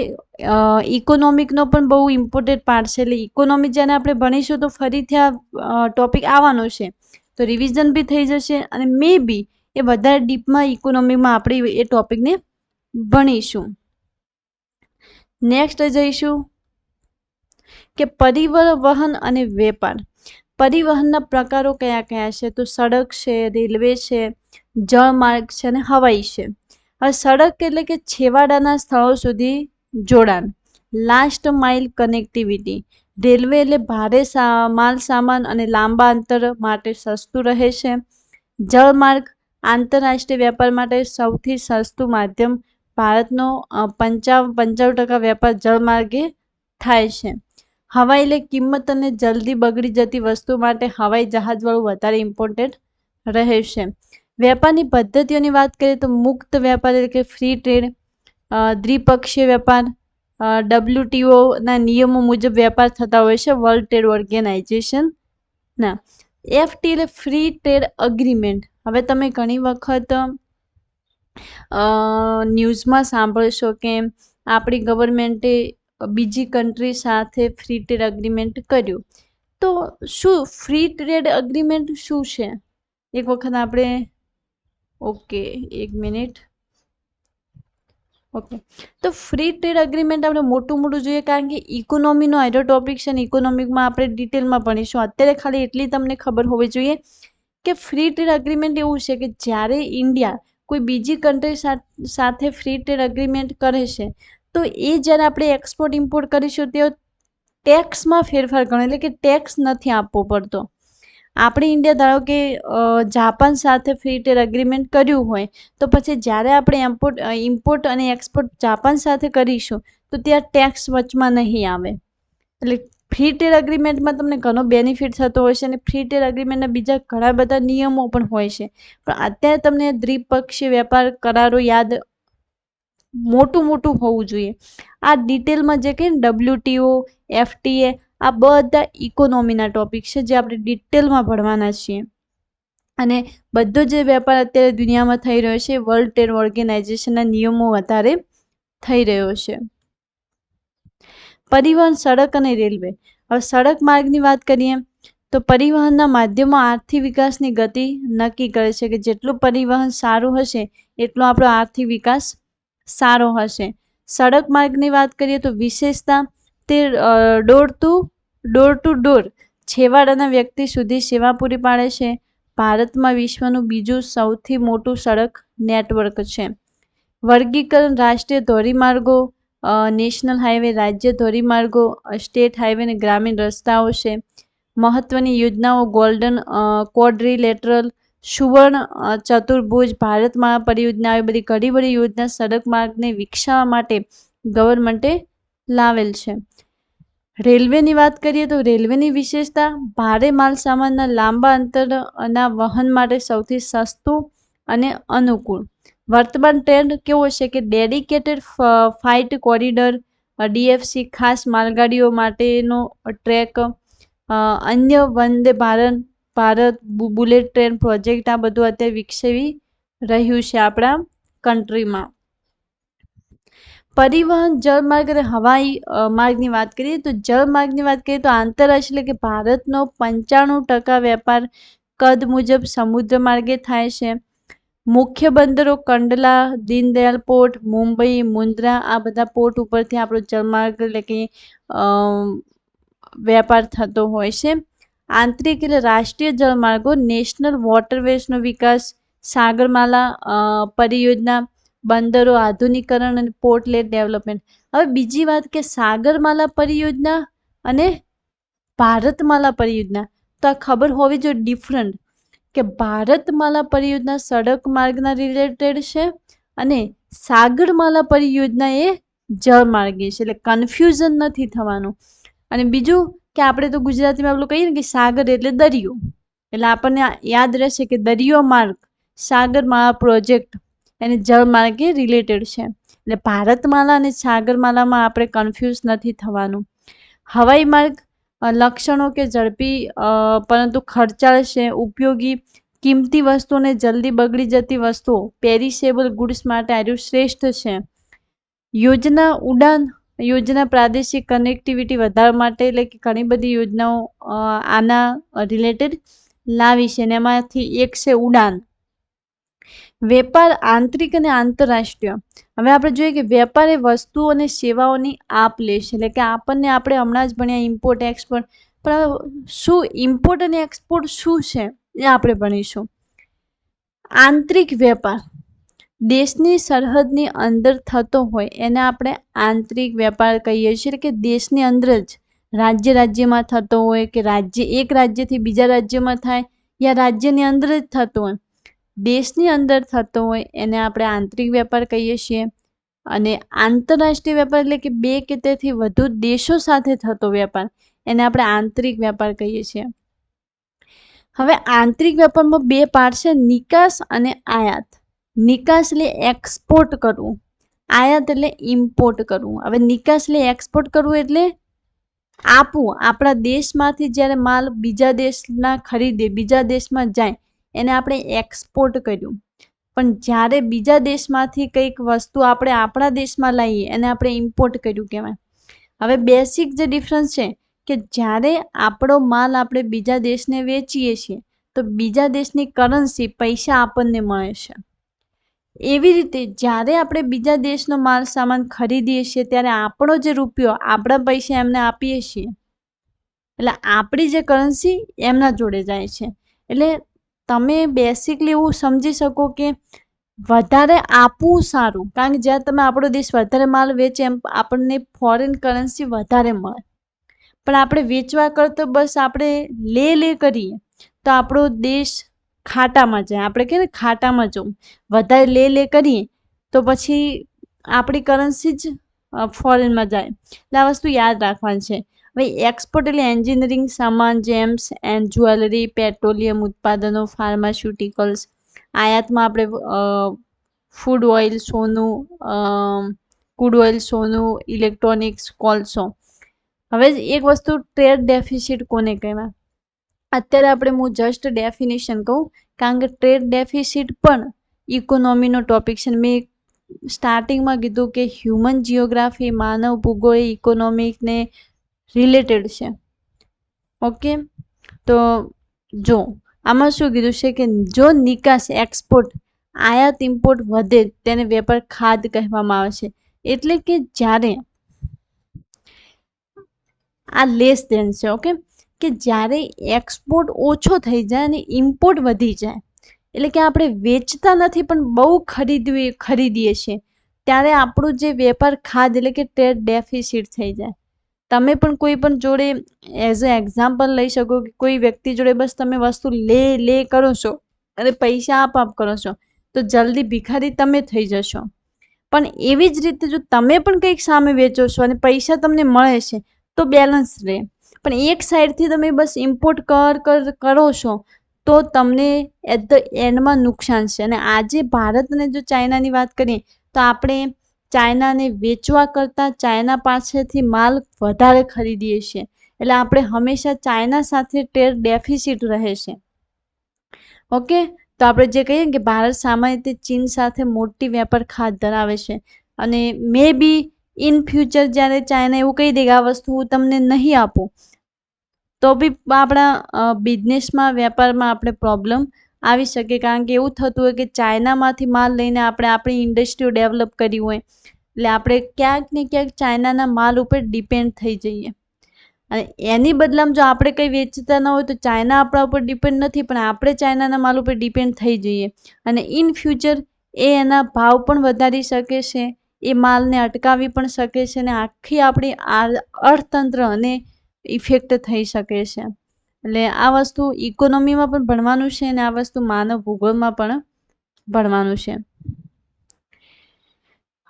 ઇકોનોમિકનો પણ બહુ ઇમ્પોર્ટન્ટ પાર્ટ છે. એટલે ઇકોનોમિક જ્યારે આપણે ભણીશું તો ફરીથી આ ટોપિક આવવાનો છે તો રિવિઝન બી થઈ જશે અને મે બી એ વધારે ડીપમાં ઇકોનોમિકમાં આપણે એ ટોપિકને ભણીશું. નેક્સ્ટ જઈશું કે પરિવહન અને વેપાર. પરિવહનના પ્રકારો કયા કયા છે તો સડક છે, રેલવે છે, જળમાર્ગ છે અને હવાઈ છે. હવે સડક એટલે કે છેવાડાના સ્થળો સુધી જોડાણ, લાસ્ટ માઇલ કનેક્ટિવિટી. રેલવે એટલે ભારે માલ સામાન અને લાંબા અંતર માટે સસ્તું રહે છે. જળમાર્ગ આંતરરાષ્ટ્રીય વેપાર માટે સૌથી સસ્તું માધ્યમ. ભારતનો 95% વેપાર જળમાર્ગે થાય છે. હવાઈ એટલે કિંમત અને જલ્દી બગડી જતી વસ્તુ માટે હવાઈ જહાજવાળું વધારે ઇમ્પોર્ટન્ટ રહેશે. વેપારની પદ્ધતિઓની વાત કરીએ તો મુક્ત વેપાર એટલે કે ફ્રી ટ્રેડ, દ્વિપક્ષીય વેપાર, WTOના નિયમો મુજબ વેપાર થતા હોય છે વર્લ્ડ ટ્રેડ ઓર્ગેનાઇઝેશન ના. FTA એટલે ફ્રી ટ્રેડ અગ્રીમેન્ટ. હવે તમે ઘણી વખત ન્યૂઝમાં સાંભળશો કે આપણી ગવર્મેન્ટે બીજી કન્ટ્રી સાથે ફ્રી ટ્રેડ અગ્રીમેન્ટ કર્યું. તો શું ફ્રી ટ્રેડ અગ્રીમેન્ટ શું છે એક વખત આપણે એક મિનિટ તો ફ્રી ટ્રેડ અગ્રીમેન્ટ આપણે મોટું જોઈએ કારણ કે ઇકોનોમીનો આઈડો ટોપિક છે ને ઇકોનોમિકમાં આપણે ડિટેલમાં ભણીશું. અત્યારે ખાલી એટલી તમને ખબર હોવી જોઈએ કે ફ્રી ટ્રેડ અગ્રીમેન્ટ એવું છે કે જ્યારે ઇન્ડિયા કોઈ બીજી કન્ટ્રી સાથે ફ્રી ટ્રેડ અગ્રીમેન્ટ કરે છે તો એ જ્યારે આપણે એક્સપોર્ટ ઇમ્પોર્ટ કરીશું તે ટેક્સમાં ફેરફાર કરવાનો, એટલે કે ટેક્સ નથી આપવો પડતો. આપણે ઇન્ડિયા ધારો કે જાપાન સાથે ફ્રી ટ્રેડ અગ્રીમેન્ટ કર્યું હોય તો પછી જ્યારે આપણે ઇમ્પોર્ટ અને એક્સપોર્ટ જાપાન સાથે કરીશું તો ત્યાં ટેક્સ વચમાં નહીં આવે. એટલે ફ્રી ટ્રેડ અગ્રીમેન્ટમાં તમને ઘણો બેનિફિટ થતો હોય છે અને ફ્રી ટ્રેડ અગ્રીમેન્ટના બીજા ઘણા બધા નિયમો પણ હોય છે, પણ અત્યારે તમને દ્વિપક્ષીય વેપાર કરારો યાદ મોટું હોવું જોઈએ. આ ડિટેલમાં જે કંઈ WTO, FTA આ બધા ઇકોનોમીના ટોપિક છે જે આપણે ડિટેલમાં ભણવાના છીએ. અને બધો જે વેપાર અત્યારે દુનિયામાં થઈ રહ્યો છે વર્લ્ડ ટ્રેડ ઓર્ગેનાઇઝેશનના નિયમો વધારે થઈ રહ્યો છે. પરિવહન, સડક અને રેલવે. હવે સડક માર્ગની વાત કરીએ તો પરિવહનના માધ્યમો આર્થિક વિકાસની ગતિ નક્કી કરે છે કે જેટલું પરિવહન સારું હશે એટલો આપણો આર્થિક વિકાસ સારો હશે. સડક માર્ગની વાત કરીએ તો વિશેષતા તે ડોર ટુ ડોર છેવાડાના વ્યક્તિ સુધી સેવા પૂરી પાડે છે. ભારતમાં વિશ્વનું બીજું સૌથી મોટું સડક નેટવર્ક છે. વર્ગીકરણ રાષ્ટ્રીય ધોરીમાર્ગો, નેશનલ હાઈવે, રાજ્ય ધોરીમાર્ગો, સ્ટેટ હાઈવે અને ગ્રામીણ રસ્તાઓ છે. મહત્વની યોજનાઓ ગોલ્ડન ક્વોડ્રિલેટરલ, સુવર્ણ ચતુર્ભુજ, ભારતમાં પરિયોજના, આવી બધી ઘણી બધી યોજના સડક માર્ગને વિકસાવવા માટે ગવર્મેન્ટે લાવેલ છે. રેલવેની વાત કરીએ તો રેલવેની વિશેષતા ભારે માલ સામાનના લાંબા અંતરના વહન માટે સૌથી સસ્તું અને અનુકૂળ. વર્તમાન ટ્રેન્ડ કેવો છે કે ડેડિકેટેડ ફ્લાઇટ કોરિડોર, DFC ખાસ માલગાડીઓ માટેનો ટ્રેક, અન્ય Vande Bharat bullet train project, આ બધું અત્યારે વિકસાવી રહ્યું છે આપણા કન્ટ્રીમાં. પરિવહન જળમાર્ગ અને હવાઈ માર્ગની વાત કરીએ તો જળમાર્ગની વાત કરીએ તો આંતરરાષ્ટ્રીય એટલે કે ભારતનો 95% વેપાર કદ મુજબ સમુદ્ર માર્ગે થાય છે. મુખ્ય બંદરો કંડલા, દીનદયાલ પોર્ટ, મુંબઈ, મુન્દ્રા, આ બધા પોર્ટ ઉપરથી આપણો જળમાર્ગ એટલે કે વેપાર થતો હોય છે. આંતરિક એટલે રાષ્ટ્રીય જળમાર્ગો, નેશનલ વોટરવેઝનો વિકાસ, સાગરમાલા પરિયોજના, બંદરો આધુનિકરણ અને પોર્ટલેટ ડેવલપમેન્ટ. હવે બીજી વાત કે સાગરમાલા પરિયોજના અને ભારતમાલા પરિયોજના, તો આ ખબર હોવી જોઈએ ડિફરન્ટ કે ભારતમાલા પરિયોજના સડક માર્ગના રિલેટેડ છે અને સાગરમાલા પરિયોજના એ જળમાર્ગે છે, એટલે કન્ફ્યુઝન નથી થવાનું. અને બીજું કે આપણે તો ગુજરાતીમાં પેલું કહીએ ને કે સાગર એટલે દરિયો, એટલે આપણને યાદ રહેશે કે દરિયો માર્ગ સાગરમાલા પ્રોજેક્ટ એને જળમાર્ગે રિલેટેડ છે. એટલે ભારતમાલા અને સાગરમાલામાં આપણે કન્ફ્યુઝ નથી થવાનું. હવાઈ માર્ગ લક્ષણો કે ઝડપી પરંતુ ખર્ચાળ છે, ઉપયોગી, કિંમતી વસ્તુઓને જલ્દી બગડી જતી વસ્તુઓ, પેરિસેબલ ગુડ્સ માટે આર્યુ શ્રેષ્ઠ છે. યોજના ઉડાન યોજના પ્રાદેશિક કનેક્ટિવિટી વધારવા માટે, એટલે કે ઘણી બધી યોજનાઓ આના રિલેટેડ લાવી છે અને એમાંથી એક છે ઉડાન. વેપાર આંતરિક અને આંતરરાષ્ટ્રીય. હવે આપણે જોઈએ કે વેપાર એ વસ્તુઓ અને સેવાઓની આપ લે છે, એટલે કે આપણે હમણાં જ ભણ્યા ઇમ્પોર્ટ એક્સપોર્ટ, પણ શું ઇમ્પોર્ટ અને એક્સપોર્ટ શું છે એ આપણે ભણીશું. આંતરિક વેપાર દેશની સરહદની અંદર થતો હોય એને આપણે આંતરિક વેપાર કહીએ છીએ, કે દેશની અંદર જ રાજ્યમાં થતો હોય કે એક રાજ્યથી બીજા રાજ્યમાં થાય યા રાજ્યની અંદર જ થતો હોય, દેશની અંદર થતો હોય એને આપણે આંતરિક વેપાર કહીએ છીએ. અને આંતરરાષ્ટ્રીય વેપાર એટલે કે બે કે તેથી વધુ દેશો સાથે થતો વેપાર એને આપણે આંતરિક વેપાર કહીએ છીએ. હવે આંતરિક વેપારમાં બે પાર્ટ છે, નિકાસ અને આયાત. નિકાસ એટલે એક્સપોર્ટ કરવું, આયાત એટલે ઇમ્પોર્ટ કરવું. હવે નિકાસ એટલે એક્સપોર્ટ કરવું એટલે આપવું, આપણા દેશમાંથી જ્યારે માલ બીજા દેશના ખરીદે બીજા દેશમાં જાય એને આપણે એક્સપોર્ટ કર્યું. પણ જ્યારે બીજા દેશમાંથી કંઈક વસ્તુ આપણે આપણા દેશમાં લાવીએ એને આપણે ઇમ્પોર્ટ કર્યું કહેવાય. હવે બેસિક જે ડિફરન્સ છે કે જ્યારે આપણો માલ આપણે બીજા દેશને વેચીએ છીએ તો બીજા દેશની કરન્સી પૈસા આપણને મળે છે. એવી રીતે જ્યારે આપણે બીજા દેશનો માલ સામાન ખરીદીએ છીએ ત્યારે આપણો જે રૂપિયો આપણા પૈસા એમને આપીએ છીએ, એટલે આપણી જે કરન્સી એમના જોડે જાય છે. એટલે તમે બેસિકલી એવું સમજી શકો કે વધારે આપવું સારું, કારણ કે જ્યારે તમે આપણો દેશ વધારે માલ વેચે એમ આપણને ફોરેન કરન્સી વધારે મળે. પણ આપણે વેચવા કરતો બસ આપણે લે કરીએ તો આપણો દેશ ખાટામાં જાય. આપણે કહીએ ને ખાટામાં જવું, વધારે લે કરીએ તો પછી આપણી કરન્સી જ ફોરેનમાં જાય. એટલે આ વસ્તુ યાદ રાખવાની છે. હવે એક્સપોર્ટ એટલે એન્જિનિયરિંગ સામાન, જેમ્સ એન્ડ જ્વેલરી, પેટ્રોલિયમ ઉત્પાદનો, ફાર્માસ્યુટિકલ્સ. આયાતમાં આપણે ફૂડ ઓઇલ, સોનું, ઇલેક્ટ્રોનિક્સ, કોલસો. હવે એક વસ્તુ ટ્રેડ ડેફિસિટ કોને કહેવાય? અત્યારે હું જસ્ટ ડેફિનેશન કહું, કારણ કે ટ્રેડ ડેફિસિટ પણ ઇકોનોમીનો ટોપિક છે. મેં સ્ટાર્ટિંગમાં કીધું કે હ્યુમન જિયોગ્રાફી, માનવ ભૂગોળ, ઇકોનોમિકને રિલેટેડ છે. ઓકે, તો જો આમાં શું કીધું છે કે જો નિકાસ એક્સપોર્ટ, આયાત ઇમ્પોર્ટ વધે તેને વેપાર ખાધ કહેવામાં આવે છે. એટલે કે જ્યારે આ લેસ દેન છે. ઓકે, કે જ્યારે એક્સપોર્ટ ઓછો થઈ જાય અને ઇમ્પોર્ટ વધી જાય, એટલે કે આપણે વેચતા નથી પણ બહુ ખરીદીએ છીએ, ત્યારે આપણું જે વેપાર ખાધ એટલે કે ટ્રેડ ડેફિસિટ થઈ જાય. તમે પણ કોઈ પણ જોડે એઝ અ એક્ઝામ્પલ લઈ શકો કે કોઈ વ્યક્તિ જોડે બસ તમે વસ્તુ લે કરો છો અને પૈસા આપ કરો છો, તો જલ્દી ભિખારી તમે થઈ જશો. પણ એવી જ રીતે જો તમે પણ કંઈક સામે વેચો છો અને પૈસા તમને મળે છે તો બેલેન્સ રહે. પણ એક સાઈડથી તમે બસ ઇમ્પોર્ટ કરો છો તો તમને એટ ધ એન્ડમાં નુકસાન છે. અને આજે ભારત અને જો ચાઇનાની વાત કરીએ તો આપણે ચાઇનાને વેચવા કરતાં ચાઇના પાસેથી માલ વધારે ખરીદીએ છીએ, એટલે આપણે હંમેશા ચાઇના સાથે ટ્રેડ ડેફિસિટ રહે છે. ઓકે, તો આપણે જે કહીએ કે ભારત સામાન્ય રીતે ચીન સાથે મોટી વેપાર ખાત ધરાવે છે, અને મે બી ઇન ફ્યુચર જ્યારે ચાઇના એવું કહી દે કે આ વસ્તુ હું તમને નહીં આપું, તો બી આપણા બિઝનેસમાં વેપારમાં આપણે પ્રોબ્લેમ આવી શકે. કારણ કે એવું થતું હોય કે ચાઇનામાંથી માલ લઈને આપણે આપણી ઇન્ડસ્ટ્રીઓ ડેવલપ કરી હોય, એટલે આપણે ક્યાંક ને ક્યાંક ચાઇનાના માલ ઉપર ડિપેન્ડ થઈ જઈએ. અને એની બદલામાં જો આપણે કંઈ વેચતા ન હોય તો ચાઇના આપણા ઉપર ડિપેન્ડ નથી, પણ આપણે ચાઇનાના માલ ઉપર ડિપેન્ડ થઈ જઈએ, અને ઇન ફ્યુચર એના ભાવ પણ વધારી શકે છે, એ માલને અટકાવી પણ શકે છે, અને આખી આપણી અર્થતંત્ર અને ઇફેક્ટ થઈ શકે છે. એટલે આ વસ્તુ ઇકોનોમીમાં પણ ભણવાનું છે અને આ વસ્તુ માનવ ભૂગોળમાં પણ ભણવાનું છે.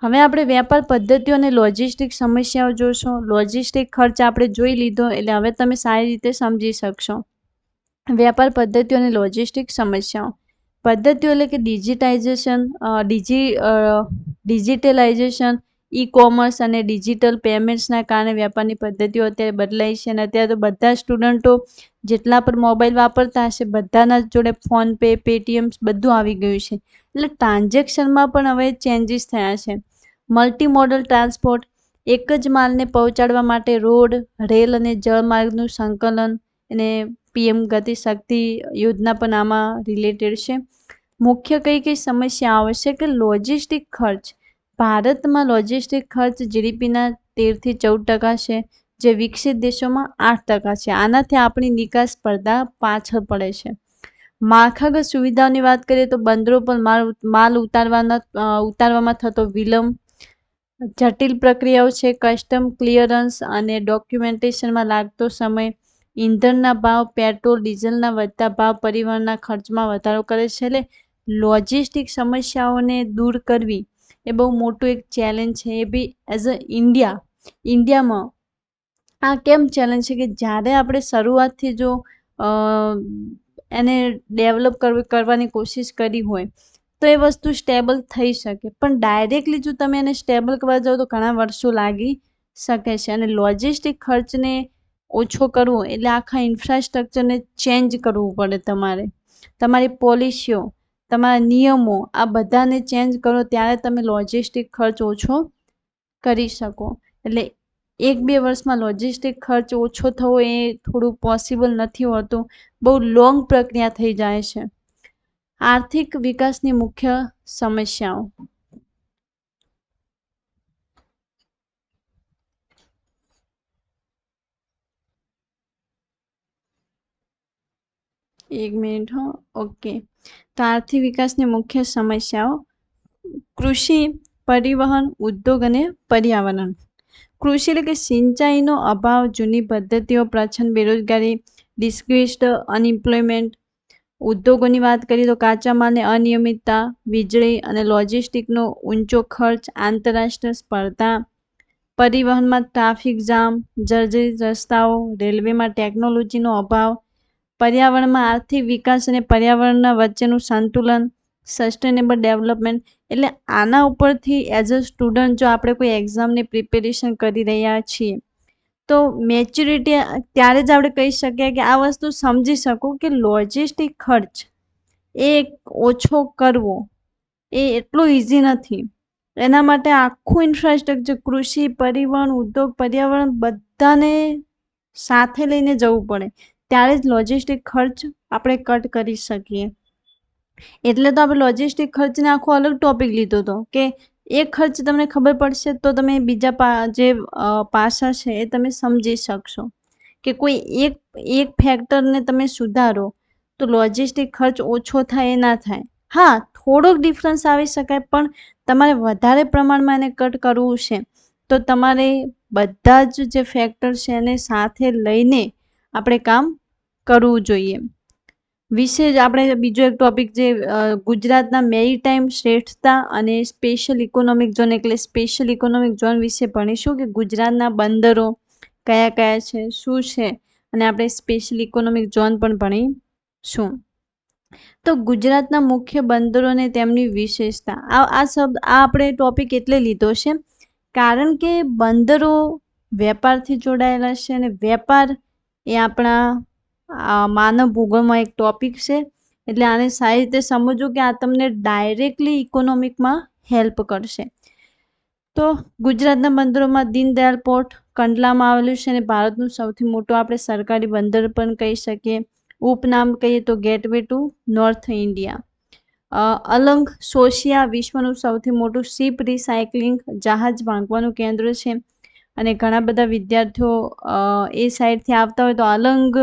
હવે આપણે વેપાર પદ્ધતિઓ અને લોજિસ્ટિક સમસ્યાઓ જોશો. લોજિસ્ટિક ખર્ચ આપણે જોઈ લીધો, એટલે હવે તમે સારી રીતે સમજી શકશો. વેપાર પદ્ધતિઓ અને લોજિસ્ટિક સમસ્યાઓ. પદ્ધતિઓ એટલે કે ડિજિટલાઇઝેશન, ઈ કોમર્સ અને ડિજિટલ પેમેન્ટ્સના કારણે વેપારની પદ્ધતિઓ અત્યારે બદલાઈ છે. અને અત્યારે તો બધા સ્ટુડન્ટો જેટલા પણ મોબાઈલ વાપરતા હશે બધાના જોડે ફોનપે, પેટીએમ બધું આવી ગયું છે, એટલે ટ્રાન્ઝેક્શનમાં પણ હવે ચેન્જીસ થયા છે. મલ્ટી મોડલ ટ્રાન્સપોર્ટ, એક જ માલને પહોંચાડવા માટે રોડ, રેલ અને જળમાર્ગનું સંકલન, અને પીએમ ગતિ શક્તિ યોજના પણ આમાં રિલેટેડ છે. મુખ્ય કઈ સમસ્યા આવશે કે લોજિસ્ટિક ખર્ચ. ભારતમાં લોજિસ્ટિક ખર્ચ જીડીપીના 13 થી 14% છે, જે વિકસિત દેશોમાં 8% છે. આનાથી આપણી નિકાસ સ્પર્ધા પાછળ પડે છે. માળખાગત સુવિધાઓની વાત કરીએ તો બંદરો પર માલ ઉતારવામાં થતો વિલંબ, જટિલ પ્રક્રિયાઓ છે, કસ્ટમ ક્લિયરન્સ અને ડોક્યુમેન્ટેશનમાં લાગતો સમય, ઈંધણના ભાવ, પેટ્રોલ ડીઝલના વધતા ભાવ પરિવહનના ખર્ચમાં વધારો કરે છે. એટલે લોજિસ્ટિક સમસ્યાઓને દૂર કરવી એ બહુ મોટું એક ચેલેન્જ છે. એ બી એઝ અ ઇન્ડિયામાં આ કેમ ચેલેન્જ છે કે જ્યારે આપણે શરૂઆતથી જો એને ડેવલપ કરવાની કોશિશ કરી હોય તો એ વસ્તુ સ્ટેબલ થઈ શકે, પણ ડાયરેક્ટલી જો તમે એને સ્ટેબલ કરવા જાઓ તો ઘણા વર્ષો લાગી શકે છે. અને લોજિસ્ટિક ખર્ચને ઓછો કરવો એટલે આખા ઇન્ફ્રાસ્ટ્રક્ચરને ચેન્જ કરવું પડે. તમારી પોલિસીઓ, તમારા નિયમો આ બધાને ચેન્જ કરો ત્યારે તમે લોજિસ્ટિક ખર્ચ ઓછો કરી શકો. એટલે 1-2 વર્ષમાં લોજિસ્ટિક ખર્ચ ઓછો થવો એ થોડું પોસિબલ નથી હોતું, બહુ લોંગ પ્રક્રિયા થઈ જાય છે. આર્થિક વિકાસની મુખ્ય સમસ્યાઓ. એક મિનિટ હો. ઓકે, તો આર્થિક વિકાસની મુખ્ય સમસ્યાઓ. કૃષિ, પરિવહન, ઉદ્યોગ અને પર્યાવરણ. કૃષિ એટલે કે સિંચાઈનો અભાવ, જૂની પદ્ધતિઓ, પ્રચંડ બેરોજગારી, ડિસ્ક્રિસ્ડ અનએમ્પ્લોયમેન્ટ. ઉદ્યોગોની વાત કરીએ તો કાચા માલની અનિયમિતતા, વીજળી અને લોજિસ્ટિકનો ઊંચો ખર્ચ, આંતરરાષ્ટ્રીય સ્પર્ધા. પરિવહનમાં ટ્રાફિક જામ, જર્જરિત રસ્તાઓ, રેલવેમાં ટેકનોલોજીનો અભાવ. પર્યાવરણમાં આર્થિક વિકાસ અને પર્યાવરણના વચ્ચેનું સંતુલન, સસ્ટેનેબલ ડેવલપમેન્ટ. એટલે આના ઉપરથી એઝ અ સ્ટુડન્ટ જો આપણે કોઈ એક્ઝામની પ્રિપેરેશન કરી રહ્યા છીએ તો મેચ્યોરિટી ત્યારે જ આપણે કહી શકીએ કે આ વસ્તુ સમજી શકું કે લોજિસ્ટિક ખર્ચ એ ઓછો કરવો એ એટલું ઇઝી નથી. એના માટે આખું ઇન્ફ્રાસ્ટ્રક્ચર, કૃષિ, પરિવહન, ઉદ્યોગ, પર્યાવરણ બધાને સાથે લઈને જવું પડે, ત્યારે જ લોજિસ્ટિક ખર્ચ આપણે કટ કરી શકીએ. એટલે તો આપણે લોજિસ્ટિક ખર્ચને આખો અલગ ટોપિક લીધો હતો કે એ ખર્ચ તમને ખબર પડશે તો તમે બીજા જે પાસા છે એ તમે સમજી શકશો કે કોઈ એક ફેક્ટરને તમે સુધારો તો લોજિસ્ટિક ખર્ચ ઓછો થાય એ ના થાય. હા, થોડોક ડિફરન્સ આવી શકાય, પણ તમારે વધારે પ્રમાણમાં એને કટ કરવું છે તો તમારે બધા જ જે ફેક્ટર છે એને સાથે લઈને આપણે કામ કરવું જોઈએ. વિશે જ આપણે બીજો એક ટોપિક જે ગુજરાતના મેરીટાઈમ શ્રેષ્ઠતા અને સ્પેશિયલ ઇકોનોમિક ઝોન એટલે સ્પેશિયલ ઇકોનોમિક ઝોન વિશે ભણીશું કે ગુજરાતના બંદરો કયા કયા છે, શું છે, અને આપણે સ્પેશિયલ ઇકોનોમિક ઝોન પણ ભણીશું. તો ગુજરાતના મુખ્ય બંદરોને તેમની વિશેષતા, આ આપણે ટોપિક એટલે લીધો છે કારણ કે બંદરો વેપારથી જોડાયેલા છે અને વેપાર એ આપણા માનવ ભૂગોળમાં એક ટોપિક છે. એટલે આને સારી રીતે સમજવું કે આ તમને ડાયરેક્ટલી ઇકોનોમિકમાં હેલ્પ કરશે. તો ગુજરાતના બંદરોમાં દીનદયાળ પોર્ટ કંડલામાં આવેલું છે અને ભારતનું સૌથી મોટું આપણે સરકારી બંદર પણ કહી શકીએ. ઉપનામ કહીએ તો gateway two north India. Alang Sosiya વિશ્વનું સૌથી મોટું શિપ રિસાયકલિંગ જહાજ ભાંગવાનું કેન્દ્ર છે અને ઘણા બધા વિદ્યાર્થીઓ એ સાઈડથી આવતા હોય તો અલંગ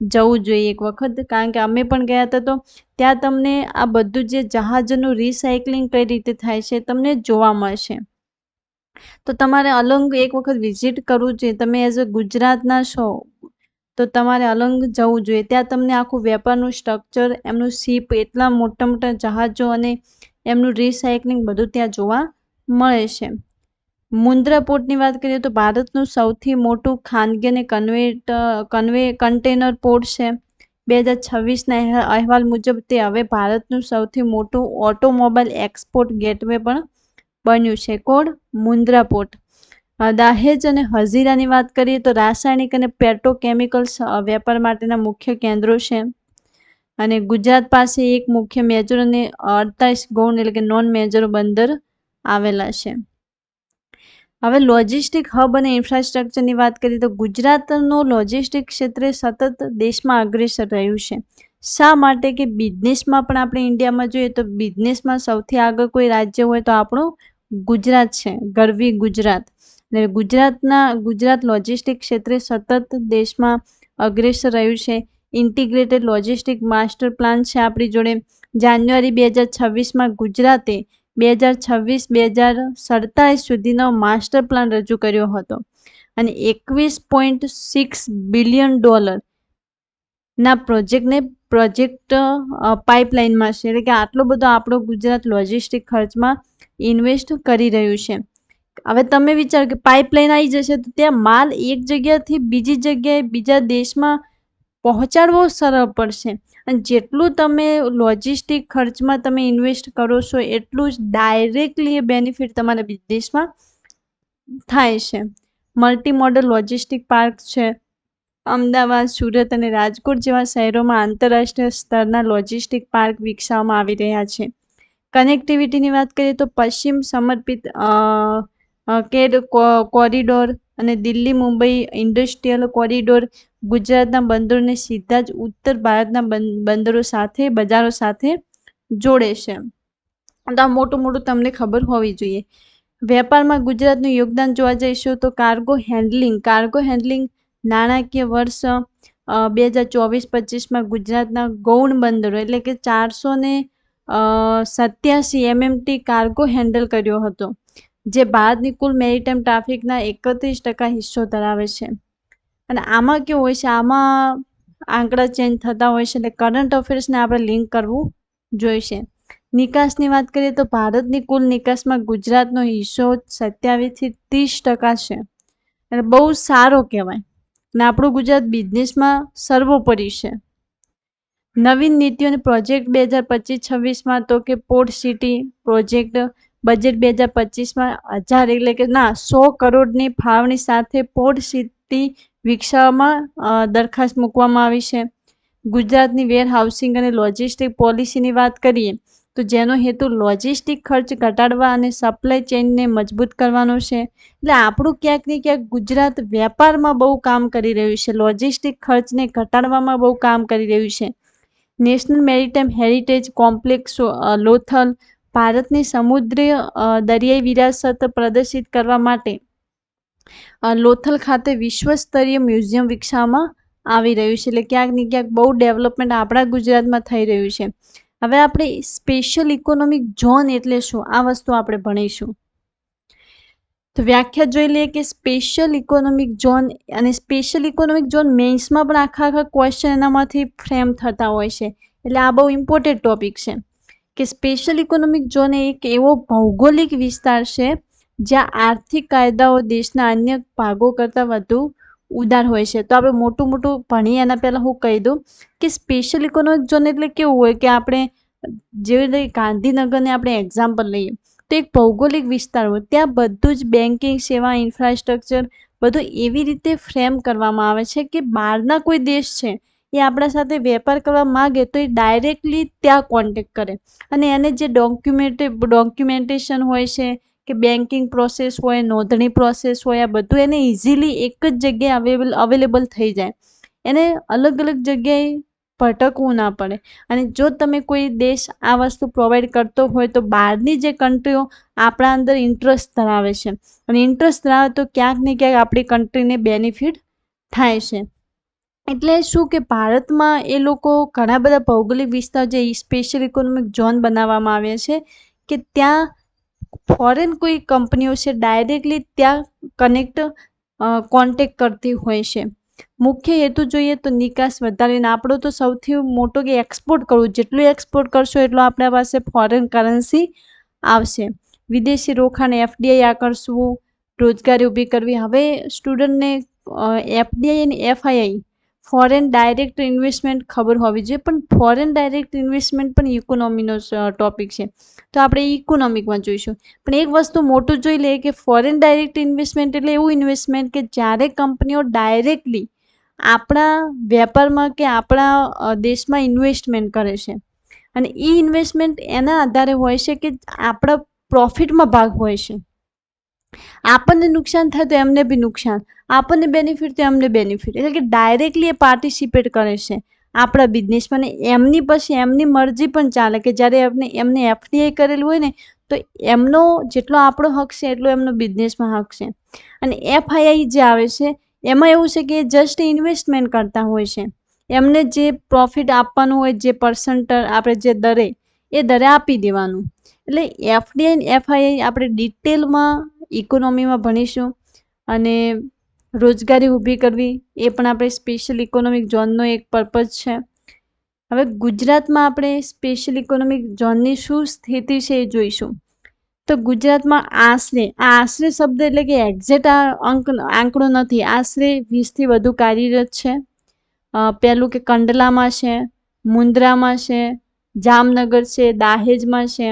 જવું જોઈએ એક વખત, કારણ કે અમે પણ ગયા હતા તો ત્યાં તમને આ બધું જે જહાજનું રિસાયકલિંગ કઈ રીતે થાય છે તમને જોવા મળશે. તો તમારે અલંગ એક વખત વિઝિટ કરવું જોઈએ. તમે એઝ અ ગુજરાતના છો તો તમારે અલંગ જવું જોઈએ. ત્યાં તમને આખું વેપારનું સ્ટ્રક્ચર, એમનું શિપ, એટલા મોટા મોટા જહાજો અને એમનું રિસાયકલિંગ બધું ત્યાં જોવા મળે છે. મુન્દ્રા પોર્ટની વાત કરીએ તો ભારતનું સૌથી મોટું ખાનગી અને કન્ટેનર પોર્ટ છે. 2026ના અહેવાલ મુજબ તે હવે ભારતનું સૌથી મોટું ઓટોમોબાઈલ એક્સપોર્ટ ગેટવે પણ બન્યું છે. Code Mundra port. દહેજ અને હઝીરાની વાત કરીએ તો રાસાયણિક અને પેટ્રોકેમિકલ્સ વેપાર માટેના મુખ્ય કેન્દ્રો છે અને ગુજરાત પાસે એક મુખ્ય મેજર અને 48 ગૌણ એટલે કે નોન મેજર બંદર આવેલા છે. હવે લોજિસ્ટિક હબ અને ઇન્ફ્રાસ્ટ્રક્ચરની વાત કરીએ તો ગુજરાતનું લોજિસ્ટિક ક્ષેત્રે સતત દેશમાં અગ્રેસર રહ્યું છે. શા માટે કે બિઝનેસમાં પણ આપણે ઇન્ડિયામાં જોઈએ તો બિઝનેસમાં સૌથી આગળ કોઈ રાજ્ય હોય તો આપણું ગુજરાત છે. ગરવી ગુજરાત. અને ગુજરાત લોજિસ્ટિક ક્ષેત્રે સતત દેશમાં અગ્રેસર રહ્યું છે. ઇન્ટિગ્રેટેડ લોજિસ્ટિક માસ્ટર પ્લાન છે આપણી જોડે. જાન્યુઆરી 2026માં ગુજરાતે 2026-2047 સુધીનો માસ્ટર પ્લાન રજૂ કર્યો હતો અને $21.6 બિલિયન ના પ્રોજેક્ટ પાઇપલાઇનમાં છે. એટલે કે આટલો બધો આપણો ગુજરાત લોજિસ્ટિક ખર્ચમાં ઇન્વેસ્ટ કરી રહ્યું છે. હવે તમે વિચારો કે પાઇપલાઇન આવી જશે તો ત્યાં માલ એક જગ્યાથી બીજી જગ્યાએ બીજા દેશમાં પહોંચાડવો સરળ પડશે અને જેટલું તમે લોજિસ્ટિક ખર્ચમાં તમે ઇન્વેસ્ટ કરો છો એટલું જ ડાયરેક્ટલી એ બેનિફિટ તમારા બિઝનેસમાં થાય છે. મલ્ટી મોડલ લોજિસ્ટિક પાર્ક છે. અમદાવાદ, સુરત અને રાજકોટ જેવા શહેરોમાં આંતરરાષ્ટ્રીય સ્તરના લોજિસ્ટિક પાર્ક વિકસાવવામાં આવી રહ્યા છે. કનેક્ટિવિટીની વાત કરીએ તો પશ્ચિમ સમર્પિત કોરિડોર અને દિલ્હી મુંબઈ ઇન્ડસ્ટ્રીયલ કોરિડોર ગુજરાતના બંદરોને સીધા જ ઉત્તર ભારતના બંદરો સાથે બજારો સાથે જોડે છે. તો આ મોટું તમને ખબર હોવી જોઈએ. વેપારમાં ગુજરાતનું યોગદાન જોવા જઈશું તો કાર્ગો હેન્ડલિંગ નાણાકીય વર્ષ 2024-25માં ગુજરાતના ગૌણ બંદરો એટલે કે 487 MMT કાર્ગો હેન્ડલ કર્યો હતો, જે ભારતની કુલ મેરીટાઈમ ટ્રાફિકના 31% હિસ્સો ધરાવે છે. અને આમાં કેવું હોય છે, આમાં આંકડા ચેન્જ થતા હોય છે, એટલે કરંટ અફેર્સને આપણે લિંક કરવું જોઈશે. નિકાસની વાત કરીએ તો ભારતની કુલ નિકાસમાં ગુજરાતનો હિસ્સો 27-30% છે. એટલે બહુ સારો કહેવાય અને આપણું ગુજરાત બિઝનેસમાં સર્વોપરી છે. નવીન નીતિઓ અને પ્રોજેક્ટ 2025-26માં તો કે પોર્ટ સિટી પ્રોજેક્ટ બજેટ 2025માં 100 કરોડની ફાળવણી સાથે પોર્ટ સિટી વિકસાવવામાં દરખાસ્ત મૂકવામાં આવી છે. ગુજરાતની વેર હાઉસિંગ અને લોજિસ્ટિક પોલિસીની વાત કરીએ તો જેનો હેતુ લોજિસ્ટિક ખર્ચ ઘટાડવા અને સપ્લાય ચેઇનને મજબૂત કરવાનો છે. એટલે આપણું ક્યાંક ને ક્યાંક ગુજરાત વેપારમાં બહુ કામ કરી રહ્યું છે, લોજિસ્ટિક ખર્ચને ઘટાડવામાં બહુ કામ કરી રહ્યું છે. National maritime heritage complex Lothal ભારતની સમુદ્રી દરિયાઈ વિરાસત પ્રદર્શિત કરવા માટે લોથલ ખાતે વિશ્વસ્તરીય મ્યુઝિયમ વિકસાવવામાં આવી રહ્યું છે. એટલે ક્યાંક ને ક્યાંક બહુ ડેવલપમેન્ટ આપણા ગુજરાતમાં થઈ રહ્યું છે. હવે આપણે સ્પેશિયલ ઇકોનોમિક ઝોન એટલે શું, આ વસ્તુ આપણે ભણીશું. તો વ્યાખ્યા જોઈ લઈએ કે સ્પેશિયલ ઇકોનોમિક ઝોન, અને સ્પેશિયલ ઇકોનોમિક ઝોન મેન્સમાં પણ આખા ક્વેશ્ચન એનામાંથી ફ્રેમ થતા હોય છે. એટલે આ બહુ ઇમ્પોર્ટન્ટ ટોપિક છે કે સ્પેશિયલ ઇકોનોમિક ઝોન એ એક એવો ભૌગોલિક વિસ્તાર છે જ્યાં આર્થિક કાયદાઓ દેશના અન્ય ભાગો કરતાં વધુ ઉદાર હોય છે. તો આપણે મોટું ભણીએ એના પહેલાં હું કહી દઉં કે સ્પેશિયલ ઇકોનોમિક ઝોન એટલે કેવું હોય કે આપણે જેવી રીતે ગાંધીનગરને આપણે એક્ઝામ્પલ લઈએ તો એક ભૌગોલિક વિસ્તાર હોય, ત્યાં બધું જ બેન્કિંગ સેવા, ઇન્ફ્રાસ્ટ્રક્ચર બધું એવી રીતે ફ્રેમ કરવામાં આવે છે કે બહારના કોઈ દેશ છે એ આપણા સાથે વેપાર કરવા માગે તો એ ડાયરેક્ટલી ત્યાં કોન્ટેક્ટ કરે, અને એને જે ડોક્યુમેન્ટેશન હોય છે કે બેન્કિંગ પ્રોસેસ હોય, નોંધણી પ્રોસેસ હોય, આ બધું એને ઇઝીલી એક જ જગ્યાએ અવેલેબલ થઈ જાય, એને અલગ અલગ જગ્યાએ ભટકવું ના પડે. અને જો તમે કોઈ દેશ આ વસ્તુ પ્રોવાઈડ કરતો હોય તો બહારની જે કન્ટ્રીઓ આપણા અંદર ઇન્ટરેસ્ટ ધરાવે છે, અને ઇન્ટરેસ્ટ ધરાવે તો ક્યાંક ને ક્યાંક આપણી કન્ટ્રીને બેનિફિટ થાય છે. એટલે શું કે ભારતમાં એ લોકો ઘણા બધા ભૌગોલિક વિસ્તાર જે સ્પેશિયલ ઇકોનોમિક ઝોન બનાવવામાં આવ્યા છે કે ત્યાં ફોરેન કોઈ કંપનીઓ છે ડાયરેક્ટલી ત્યાં કોન્ટેક્ટ કરતી હોય છે. મુખ્ય હેતુ જોઈએ તો નિકાસ વધારીને આપણો તો સૌથી મોટો કે એક્સપોર્ટ કરવું, જેટલું એક્સપોર્ટ કરશો એટલું આપણા પાસે ફોરેન કરન્સી આવશે. વિદેશી રોકાણ, એફડીઆઈ આકર્ષવું, રોજગારી ઊભી કરવી. હવે સ્ટુડન્ટને એફડીઆઈ અને એફઆઈઆઈ ફોરેન ડાયરેક્ટ ઇન્વેસ્ટમેન્ટ ખબર હોવી જોઈએ, પણ ફોરેન ડાયરેક્ટ ઇન્વેસ્ટમેન્ટ પણ ઇકોનોમીનો ટોપિક છે તો આપણે ઇકોનોમિકમાં જોઈશું. પણ એક વસ્તુ મોટું જોઈ લઈએ કે ફોરેન ડાયરેક્ટ ઇન્વેસ્ટમેન્ટ એટલે એવું ઇન્વેસ્ટમેન્ટ કે જ્યારે કંપનીઓ ડાયરેક્ટલી આપણા વેપારમાં કે આપણા દેશમાં ઇન્વેસ્ટમેન્ટ કરે છે, અને એ ઇન્વેસ્ટમેન્ટ એના આધારે હોય છે કે આપણા પ્રોફિટમાં ભાગ હોય છે. આપણને નુકસાન થાય તો એમને બી નુકસાન, આપણને બેનિફિટ તો એમને બેનિફિટ, એટલે કે ડાયરેક્ટલી એ પાર્ટિસિપેટ કરે છે આપણા બિઝનેસમાં. એમની પછી એમની મરજી પણ ચાલે કે જ્યારે એમને એફડીઆઈ કરેલું હોય ને તો એમનો જેટલો આપણો હક છે એટલો એમનો બિઝનેસમાં હક છે. અને એફઆઈઆઈ જે આવે છે એમાં એવું છે કે જસ્ટ ઇન્વેસ્ટમેન્ટ કરતા હોય છે, એમને જે પ્રોફિટ આપવાનું હોય, જે પર્સન્ટ આપણે જે દરે એ દરે આપી દેવાનું. એટલે એફડીઆઈ અને એફઆઈઆઈ આપણે ડિટેલમાં ઇકોનોમીમાં ભણીશું. અને રોજગારી ઊભી કરવી એ પણ આપણે સ્પેશિયલ ઇકોનોમિક ઝોનનો એક પર્પઝ છે. હવે ગુજરાતમાં આપણે સ્પેશિયલ ઇકોનોમિક ઝોનની શું સ્થિતિ છે એ જોઈશું. તો ગુજરાતમાં આશરે શબ્દ એટલે કે એક્ઝેક્ટ આંકડો નથી, આશરે 20થી વધુ કાર્યરત છે. પહેલું કે કંડલામાં છે, મુન્દ્રામાં છે, જામનગર છે, દાહેજમાં છે.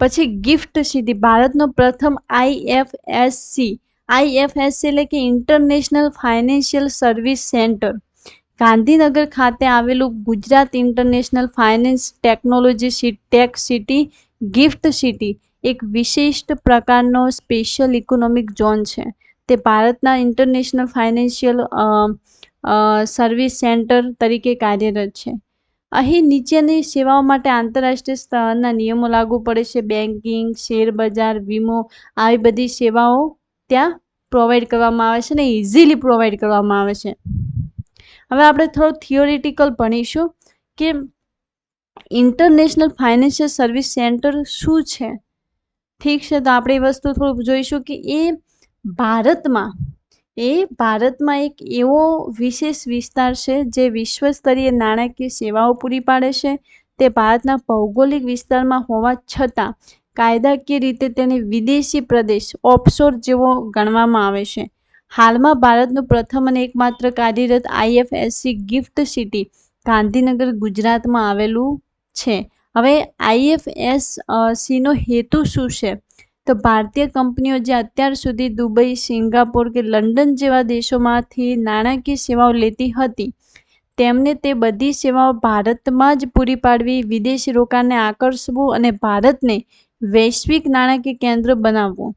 પછી ગિફ્ટ સિટી, ભારતનો પ્રથમ આઈએફએસસી એટલે કે international financial service centre, Gandhinagar ખાતે આવેલું Gujarat international finance technology tech city gift city એક વિશિષ્ટ પ્રકારનો સ્પેશિયલ ઇકોનોમિક ઝોન છે. તે ભારતના ઇન્ટરનેશનલ ફાઇનાન્શિયલ સર્વિસ સેન્ટર તરીકે કાર્યરત છે. અહીં નીચેની સેવાઓ માટે આંતરરાષ્ટ્રીય સ્તરના નિયમો લાગુ પડે છે. બેન્કિંગ, શેરબજાર, વીમો, આવી બધી સેવાઓ ત્યાં પ્રોવાઈડ કરવામાં આવે છે ને ઇઝીલી પ્રોવાઈડ કરવામાં આવે છે. હવે આપણે થોડું થિયોરિટિકલ ભણીશું કે ઇન્ટરનેશનલ ફાઇનાન્શિયલ સર્વિસ સેન્ટર શું છે. ઠીક છે, તો આપણે એ વસ્તુ થોડુંક જોઈશું કે એ ભારતમાં એક એવો વિશેષ વિસ્તાર છે જે વિશ્વસ્તરીય નાણાકીય સેવાઓ પૂરી પાડે છે. તે ભારતના ભૌગોલિક વિસ્તારમાં હોવા છતાં કાયદાકીય રીતે તેને વિદેશી પ્રદેશ ઓફશોર જેવો ગણવામાં આવે છે. હાલમાં ભારતનું પ્રથમ અને એકમાત્ર કાર્યરત આઈએફએસસી ગિફ્ટ સિટી ગાંધીનગર ગુજરાતમાં આવેલું છે. હવે આઈએફએસસીનો હેતુ શું છે? તો ભારતીય કંપનીઓ જે અત્યાર સુધી દુબઈ, સિંગાપોર કે લંડન જેવા દેશોમાંથી નાણાકીય સેવાઓ લેતી હતી તેમને તે બધી સેવાઓ ભારતમાં જ પૂરી પાડવી, વિદેશી રોકાણને આકર્ષવું અને ભારતને વૈશ્વિક નાણાકીય કેન્દ્ર બનાવવું.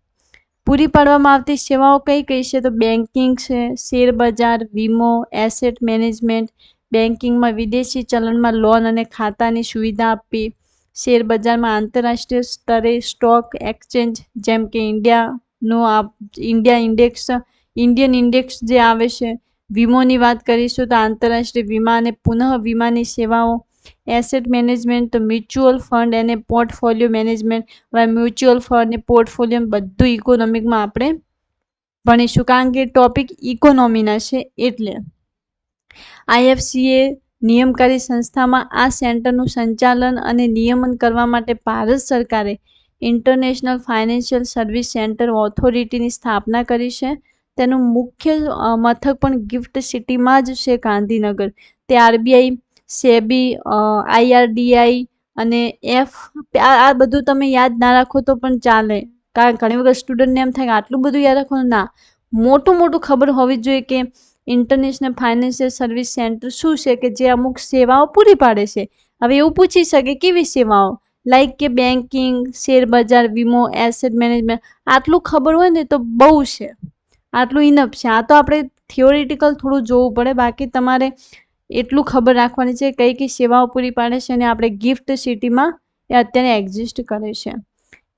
પૂરી પાડવામાં આવતી સેવાઓ કઈ કઈ છે? તો બેન્કિંગ છે, શેરબજાર, વીમો, એસેટ મેનેજમેન્ટ, બેન્કિંગમાં વિદેશી ચલણમાં લોન અને ખાતાની સુવિધા આપવી, શેર બજારમાં આંતરરાષ્ટ્રીય સ્તરે સ્ટોક એક્સચેન્જ જેમ કે ઇન્ડિયા ઇન્ડેક્સ, ઇન્ડિયન ઇન્ડેક્સ જે આવે છે. વીમોની વાત કરીશું તો આંતરરાષ્ટ્રીય વીમા અને પુનઃ વીમાની સેવાઓ, એસેટ મેનેજમેન્ટ તો મ્યુચ્યુઅલ ફંડ અને પોર્ટફોલિયો મેનેજમેન્ટ. હવે મ્યુચ્યુઅલ ફંડ અને પોર્ટફોલિયો બધું ઇકોનોમિકમાં આપણે ભણીશું કારણ કે ટોપિક ઇકોનોમીના છે. એટલે IFCA નિયમનકારી સંસ્થામાં આ સેન્ટરનું સંચાલન અને નિયમન કરવા માટે ભારત સરકારે ઇન્ટરનેશનલ ફાઇનાન્શિયલ સર્વિસ સેન્ટર ઓથોરિટીની સ્થાપના કરી છે. તેનું મુખ્ય મથક પણ ગિફ્ટ સિટીમાં જ છે, ગાંધીનગર. તે RBI, સેબી, IRDAI અને આ બધું તમે યાદ ના રાખો તો પણ ચાલે, કારણ ઘણી વખત સ્ટુડન્ટને એમ થાય કે આટલું બધું યાદ રાખવાનું. ના, મોટું ખબર હોવી જોઈએ કે ઇન્ટરનેશનલ ફાઇનાન્શિયલ સર્વિસ સેન્ટર શું છે, કે જે અમુક સેવાઓ પૂરી પાડે છે. હવે એવું પૂછી શકે કેવી સેવાઓ, લાઈક કે બેન્કિંગ, શેર બજાર, વીમો, એસેટ મેનેજમેન્ટ. આટલું ખબર હોય ને તો બહુ છે, આટલું ઇનફ છે. આ તો આપણે થિયોરિટિકલ થોડું જોવું પડે, બાકી તમારે એટલું ખબર રાખવાની છે કઈ કઈ સેવાઓ પૂરી પાડે છે. અને આપણે ગિફ્ટ સિટીમાં એ અત્યારે એક્ઝિસ્ટ કરે છે.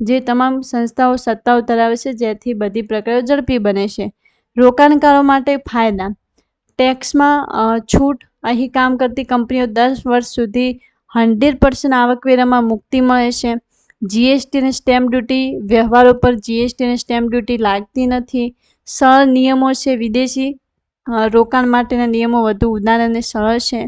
જે તમામ સંસ્થાઓ સત્તાઓ ધરાવે છે, જેથી બધી પ્રક્રિયાઓ ઝડપી બને છે. રોકાણકારો માટે ફાયદા, ટેક્સમાં છૂટ. અહીં કામ કરતી કંપનીઓ 10 વર્ષ સુધી 100% આવકવેરામાં મુક્તિ મળે છે. GST અને સ્ટેમ્પ ડ્યુટી, વ્યવહારો પર GST અને સ્ટેમ્પ ડ્યુટી લાગતી નથી. સરળ નિયમો છે. વિદેશી રોકાણ માટેના નિયમો વધુ ઉદાર અને સરળ છે.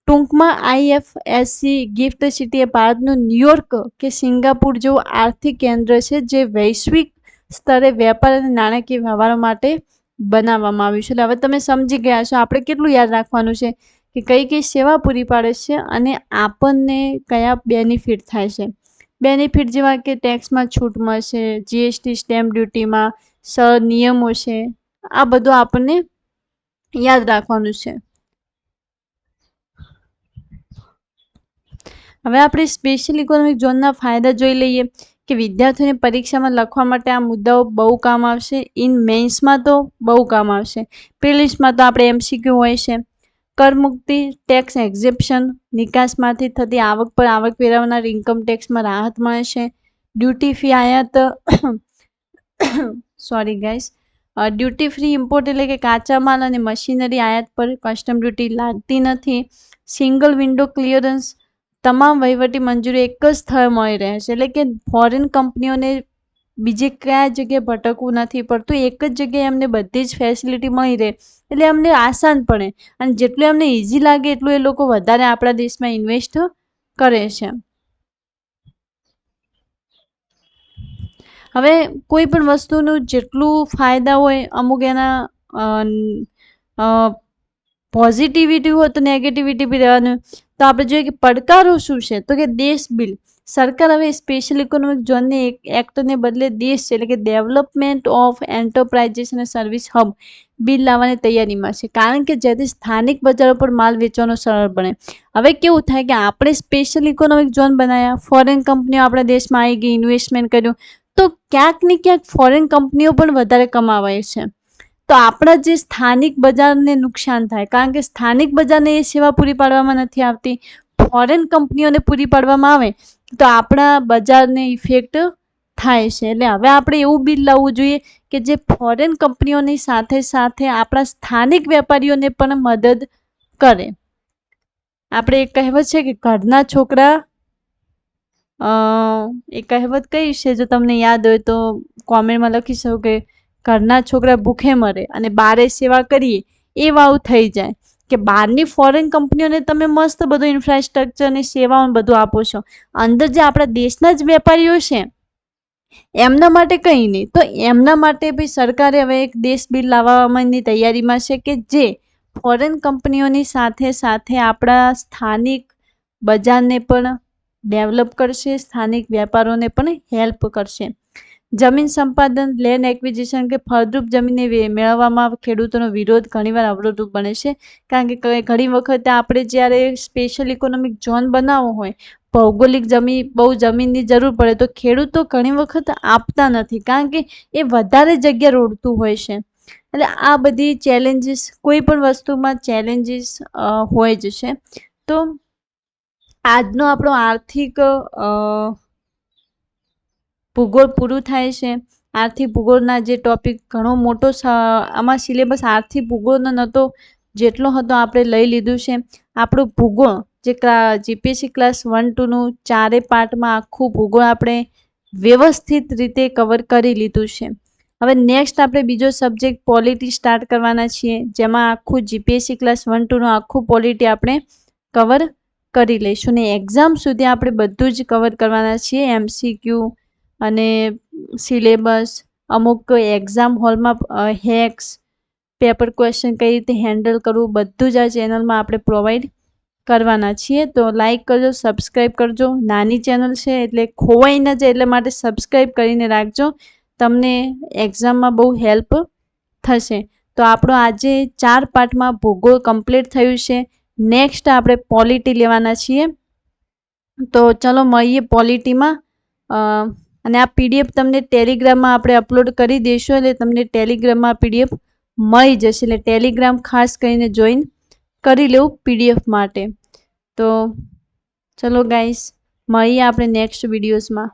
ટૂંકમાં IFSC ગિફ્ટ સિટી એ ભારતનું ન્યુયોર્ક કે સિંગાપુર જેવું આર્થિક કેન્દ્ર છે, જે વૈશ્વિક સ્તરે વેપાર અને નાણાકીય વ્યવહારો માટે બનાવવામાં આવ્યું છે. એટલે હવે તમે સમજી ગયા છો આપણે કેટલું યાદ રાખવાનું છે કે કઈ કઈ સેવા પૂરી પાડે છે અને આપણને કયા બેનિફિટ થાય છે. બેનિફિટ જેવા કે ટેક્સમાં છૂટ મળશે, GST સ્ટેમ્પ ડ્યુટીમાં સરળ નિયમો છે. આ બધું આપણને યાદ રાખવાનું છે. હવે આપણે સ્પેશિયલ ઇકોનોમિક ઝોનના ફાયદા જોઈ લઈએ કે વિદ્યાર્થીઓને પરીક્ષામાં લખવા માટે આ મુદ્દાઓ બહુ કામ આવશે. ઇન મેન્સમાં તો બહુ કામ આવશે. પ્રિલિમ્સમાં તો આપણે MCQ હોય છે. કરમુક્તિ, ટેક્સ એક્ઝેપ્શન, નિકાસમાંથી થતી આવક પર આવકવેરાના ઇન્કમ ટેક્સમાં રાહત મળે છે. ડ્યુટી ફ્રી આયાત sorry guys, duty free import એટલે કે કાચા માલ અને મશીનરી આયાત પર કસ્ટમ ડ્યુટી લાગતી નથી. સિંગલ વિન્ડો ક્લિયરન્સ, તમામ વહીવટી મંજૂરી એક જ સ્થળે મળી રહે છે. એટલે કે ફોરેન કંપનીઓને બીજે કયા જગ્યાએ ભટકવું નથી પડતું, એક જ જગ્યાએ એમને બધી જ ફેસિલિટી મળી રહે, એટલે અમને આસાન પડે. અને જેટલું એમને ઇઝી લાગે એટલું એ લોકો વધારે આપણા દેશમાં ઇન્વેસ્ટ કરે છે. હવે કોઈ પણ વસ્તુનું જેટલું ફાયદા હોય, અમુક એના પોઝિટિવિટી હોય તો નેગેટિવિટી બી રહેવાનું. તો આપણે જોઈએ કે પડકારો શું છે, તો કે દેશ બિલ. સરકાર હવે સ્પેશિયલ ઇકોનોમિક ઝોનને એક્ટને બદલે દેશ છે એટલે કે ડેવલપમેન્ટ ઓફ એન્ટરપ્રાઇઝીસ અને સર્વિસ હબ બિલ લાવવાની તૈયારીમાં છે, કારણ કે જેથી સ્થાનિક બજારો પર માલ વેચવાનો સરળ બને. હવે કેવું થાય કે આપણે સ્પેશિયલ ઇકોનોમિક ઝોન બનાવ્યા, ફોરેન કંપનીઓ આપણા દેશમાં આવી ગઈ, ઇન્વેસ્ટમેન્ટ કર્યું, તો ક્યાંક ને ક્યાંક ફોરેન કંપનીઓ પણ વધારે કમાવાય છે. તો આપણા જે સ્થાનિક બજારને નુકસાન થાય, કારણ કે સ્થાનિક બજારને એ સેવા પૂરી પાડવામાં નથી આવતી, ફોરેન કંપનીઓને પૂરી પાડવામાં આવે તો આપણા બજારને ઇફેક્ટ થાય છે. એટલે હવે આપણે એવું બિલ લાવવું જોઈએ કે જે ફોરેન કંપનીઓની સાથે સાથે આપણા સ્થાનિક વેપારીઓને પણ મદદ કરે. આપણે એક કહેવત છે કે ઘરના છોકરા, એ કહેવત કઈ છે, જો તમને યાદ હોય તો કોમેન્ટમાં લખી શકો કે ઘરના છોકરા ભૂખે મરે અને બારે સેવા કરીએ એ વાવ થઈ જાય. કે બહારની ફોરેન કંપનીઓને તમે મસ્ત બધું ઇન્ફ્રાસ્ટ્રક્ચર અને સેવાઓ બધું આપો છો, અંદર જે આપણા દેશના જ વેપારીઓ છે એમના માટે કંઈ નહીં. તો એમના માટે બી સરકારે હવે એક દેશ બિલ લાવવાની તૈયારીમાં છે કે જે ફોરેન કંપનીઓની સાથે સાથે આપણા સ્થાનિક બજારને પણ ડેવલપ કરશે, સ્થાનિક વેપારોને પણ હેલ્પ કરશે. જમીન સંપાદન, લેન્ડ એક્વિઝિશન કે ફળદ્રુપ જમીનને મેળવવામાં ખેડૂતોનો વિરોધ ઘણીવાર અવરોધરૂપ બને છે, કારણ કે ઘણી વખતે આપણે જ્યારે સ્પેશિયલ ઇકોનોમિક ઝોન બનાવવો હોય, ભૌગોલિક બહુ જમીનની જરૂર પડે તો ખેડૂતો ઘણી વખત આપતા નથી, કારણ કે એ વધારે જગ્યા રોડતું હોય છે. એટલે આ બધી ચેલેન્જીસ, કોઈ પણ વસ્તુમાં ચેલેન્જીસ હોય જ છે. તો આજનો આપણો આર્થિક ભૂગોળ પૂરું થાય છે. આર્થિક ભૂગોળના જે ટોપિક ઘણો મોટો આમાં સિલેબસ આર્થિક ભૂગોળનો નહોતો, જેટલો હતો આપણે લઈ લીધું છે. આપણું ભૂગોળ જે જીપીએસસી ક્લાસ 1-2નું 4 પાર્ટમાં આખું ભૂગોળ આપણે વ્યવસ્થિત રીતે કવર કરી લીધું છે. હવે નેક્સ્ટ આપણે બીજો સબ્જેક્ટ પોલિટી સ્ટાર્ટ કરવાના છીએ, જેમાં આખું જીપીએસસી ક્લાસ 1-2નું આખું પોલિટી આપણે કવર કરી લઈશું ને એક્ઝામ સુધી આપણે બધું જ કવર કરવાના છીએ. MCQ અને સિલેબસ, અમુક એક્ઝામ હોલમાં હેક્સ, પેપર ક્વેશ્ચન કઈ રીતે હેન્ડલ કરવું, બધું જ આ ચેનલમાં આપણે પ્રોવાઈડ કરવાના છીએ. તો લાઈક કરજો, સબસ્ક્રાઈબ કરજો. નાની ચેનલ છે એટલે ખોવાઈ ન જાય, એટલે માટે સબસ્ક્રાઈબ કરીને રાખજો. તમને એક્ઝામમાં બહુ હેલ્પ થશે. તો આપણો આજે 4 પાર્ટમાં ભૂગોળ કમ્પ્લીટ થયું છે. નેક્સ્ટ આપણે પોલિટી લેવાના છીએ. તો ચલો મળીએ પોલિટીમાં. અને આ PDF તમને ટેલિગ્રામમાં આપણે અપલોડ કરી દઈશું, એટલે તમને ટેલિગ્રામમાં PDF મળી જશે. એટલે ટેલિગ્રામ ખાસ કરીને જોઈન કરી લેવું PDF માટે. તો ચલો ગાઈસ, મળીએ આપણે નેક્સ્ટ વિડીયોઝમાં.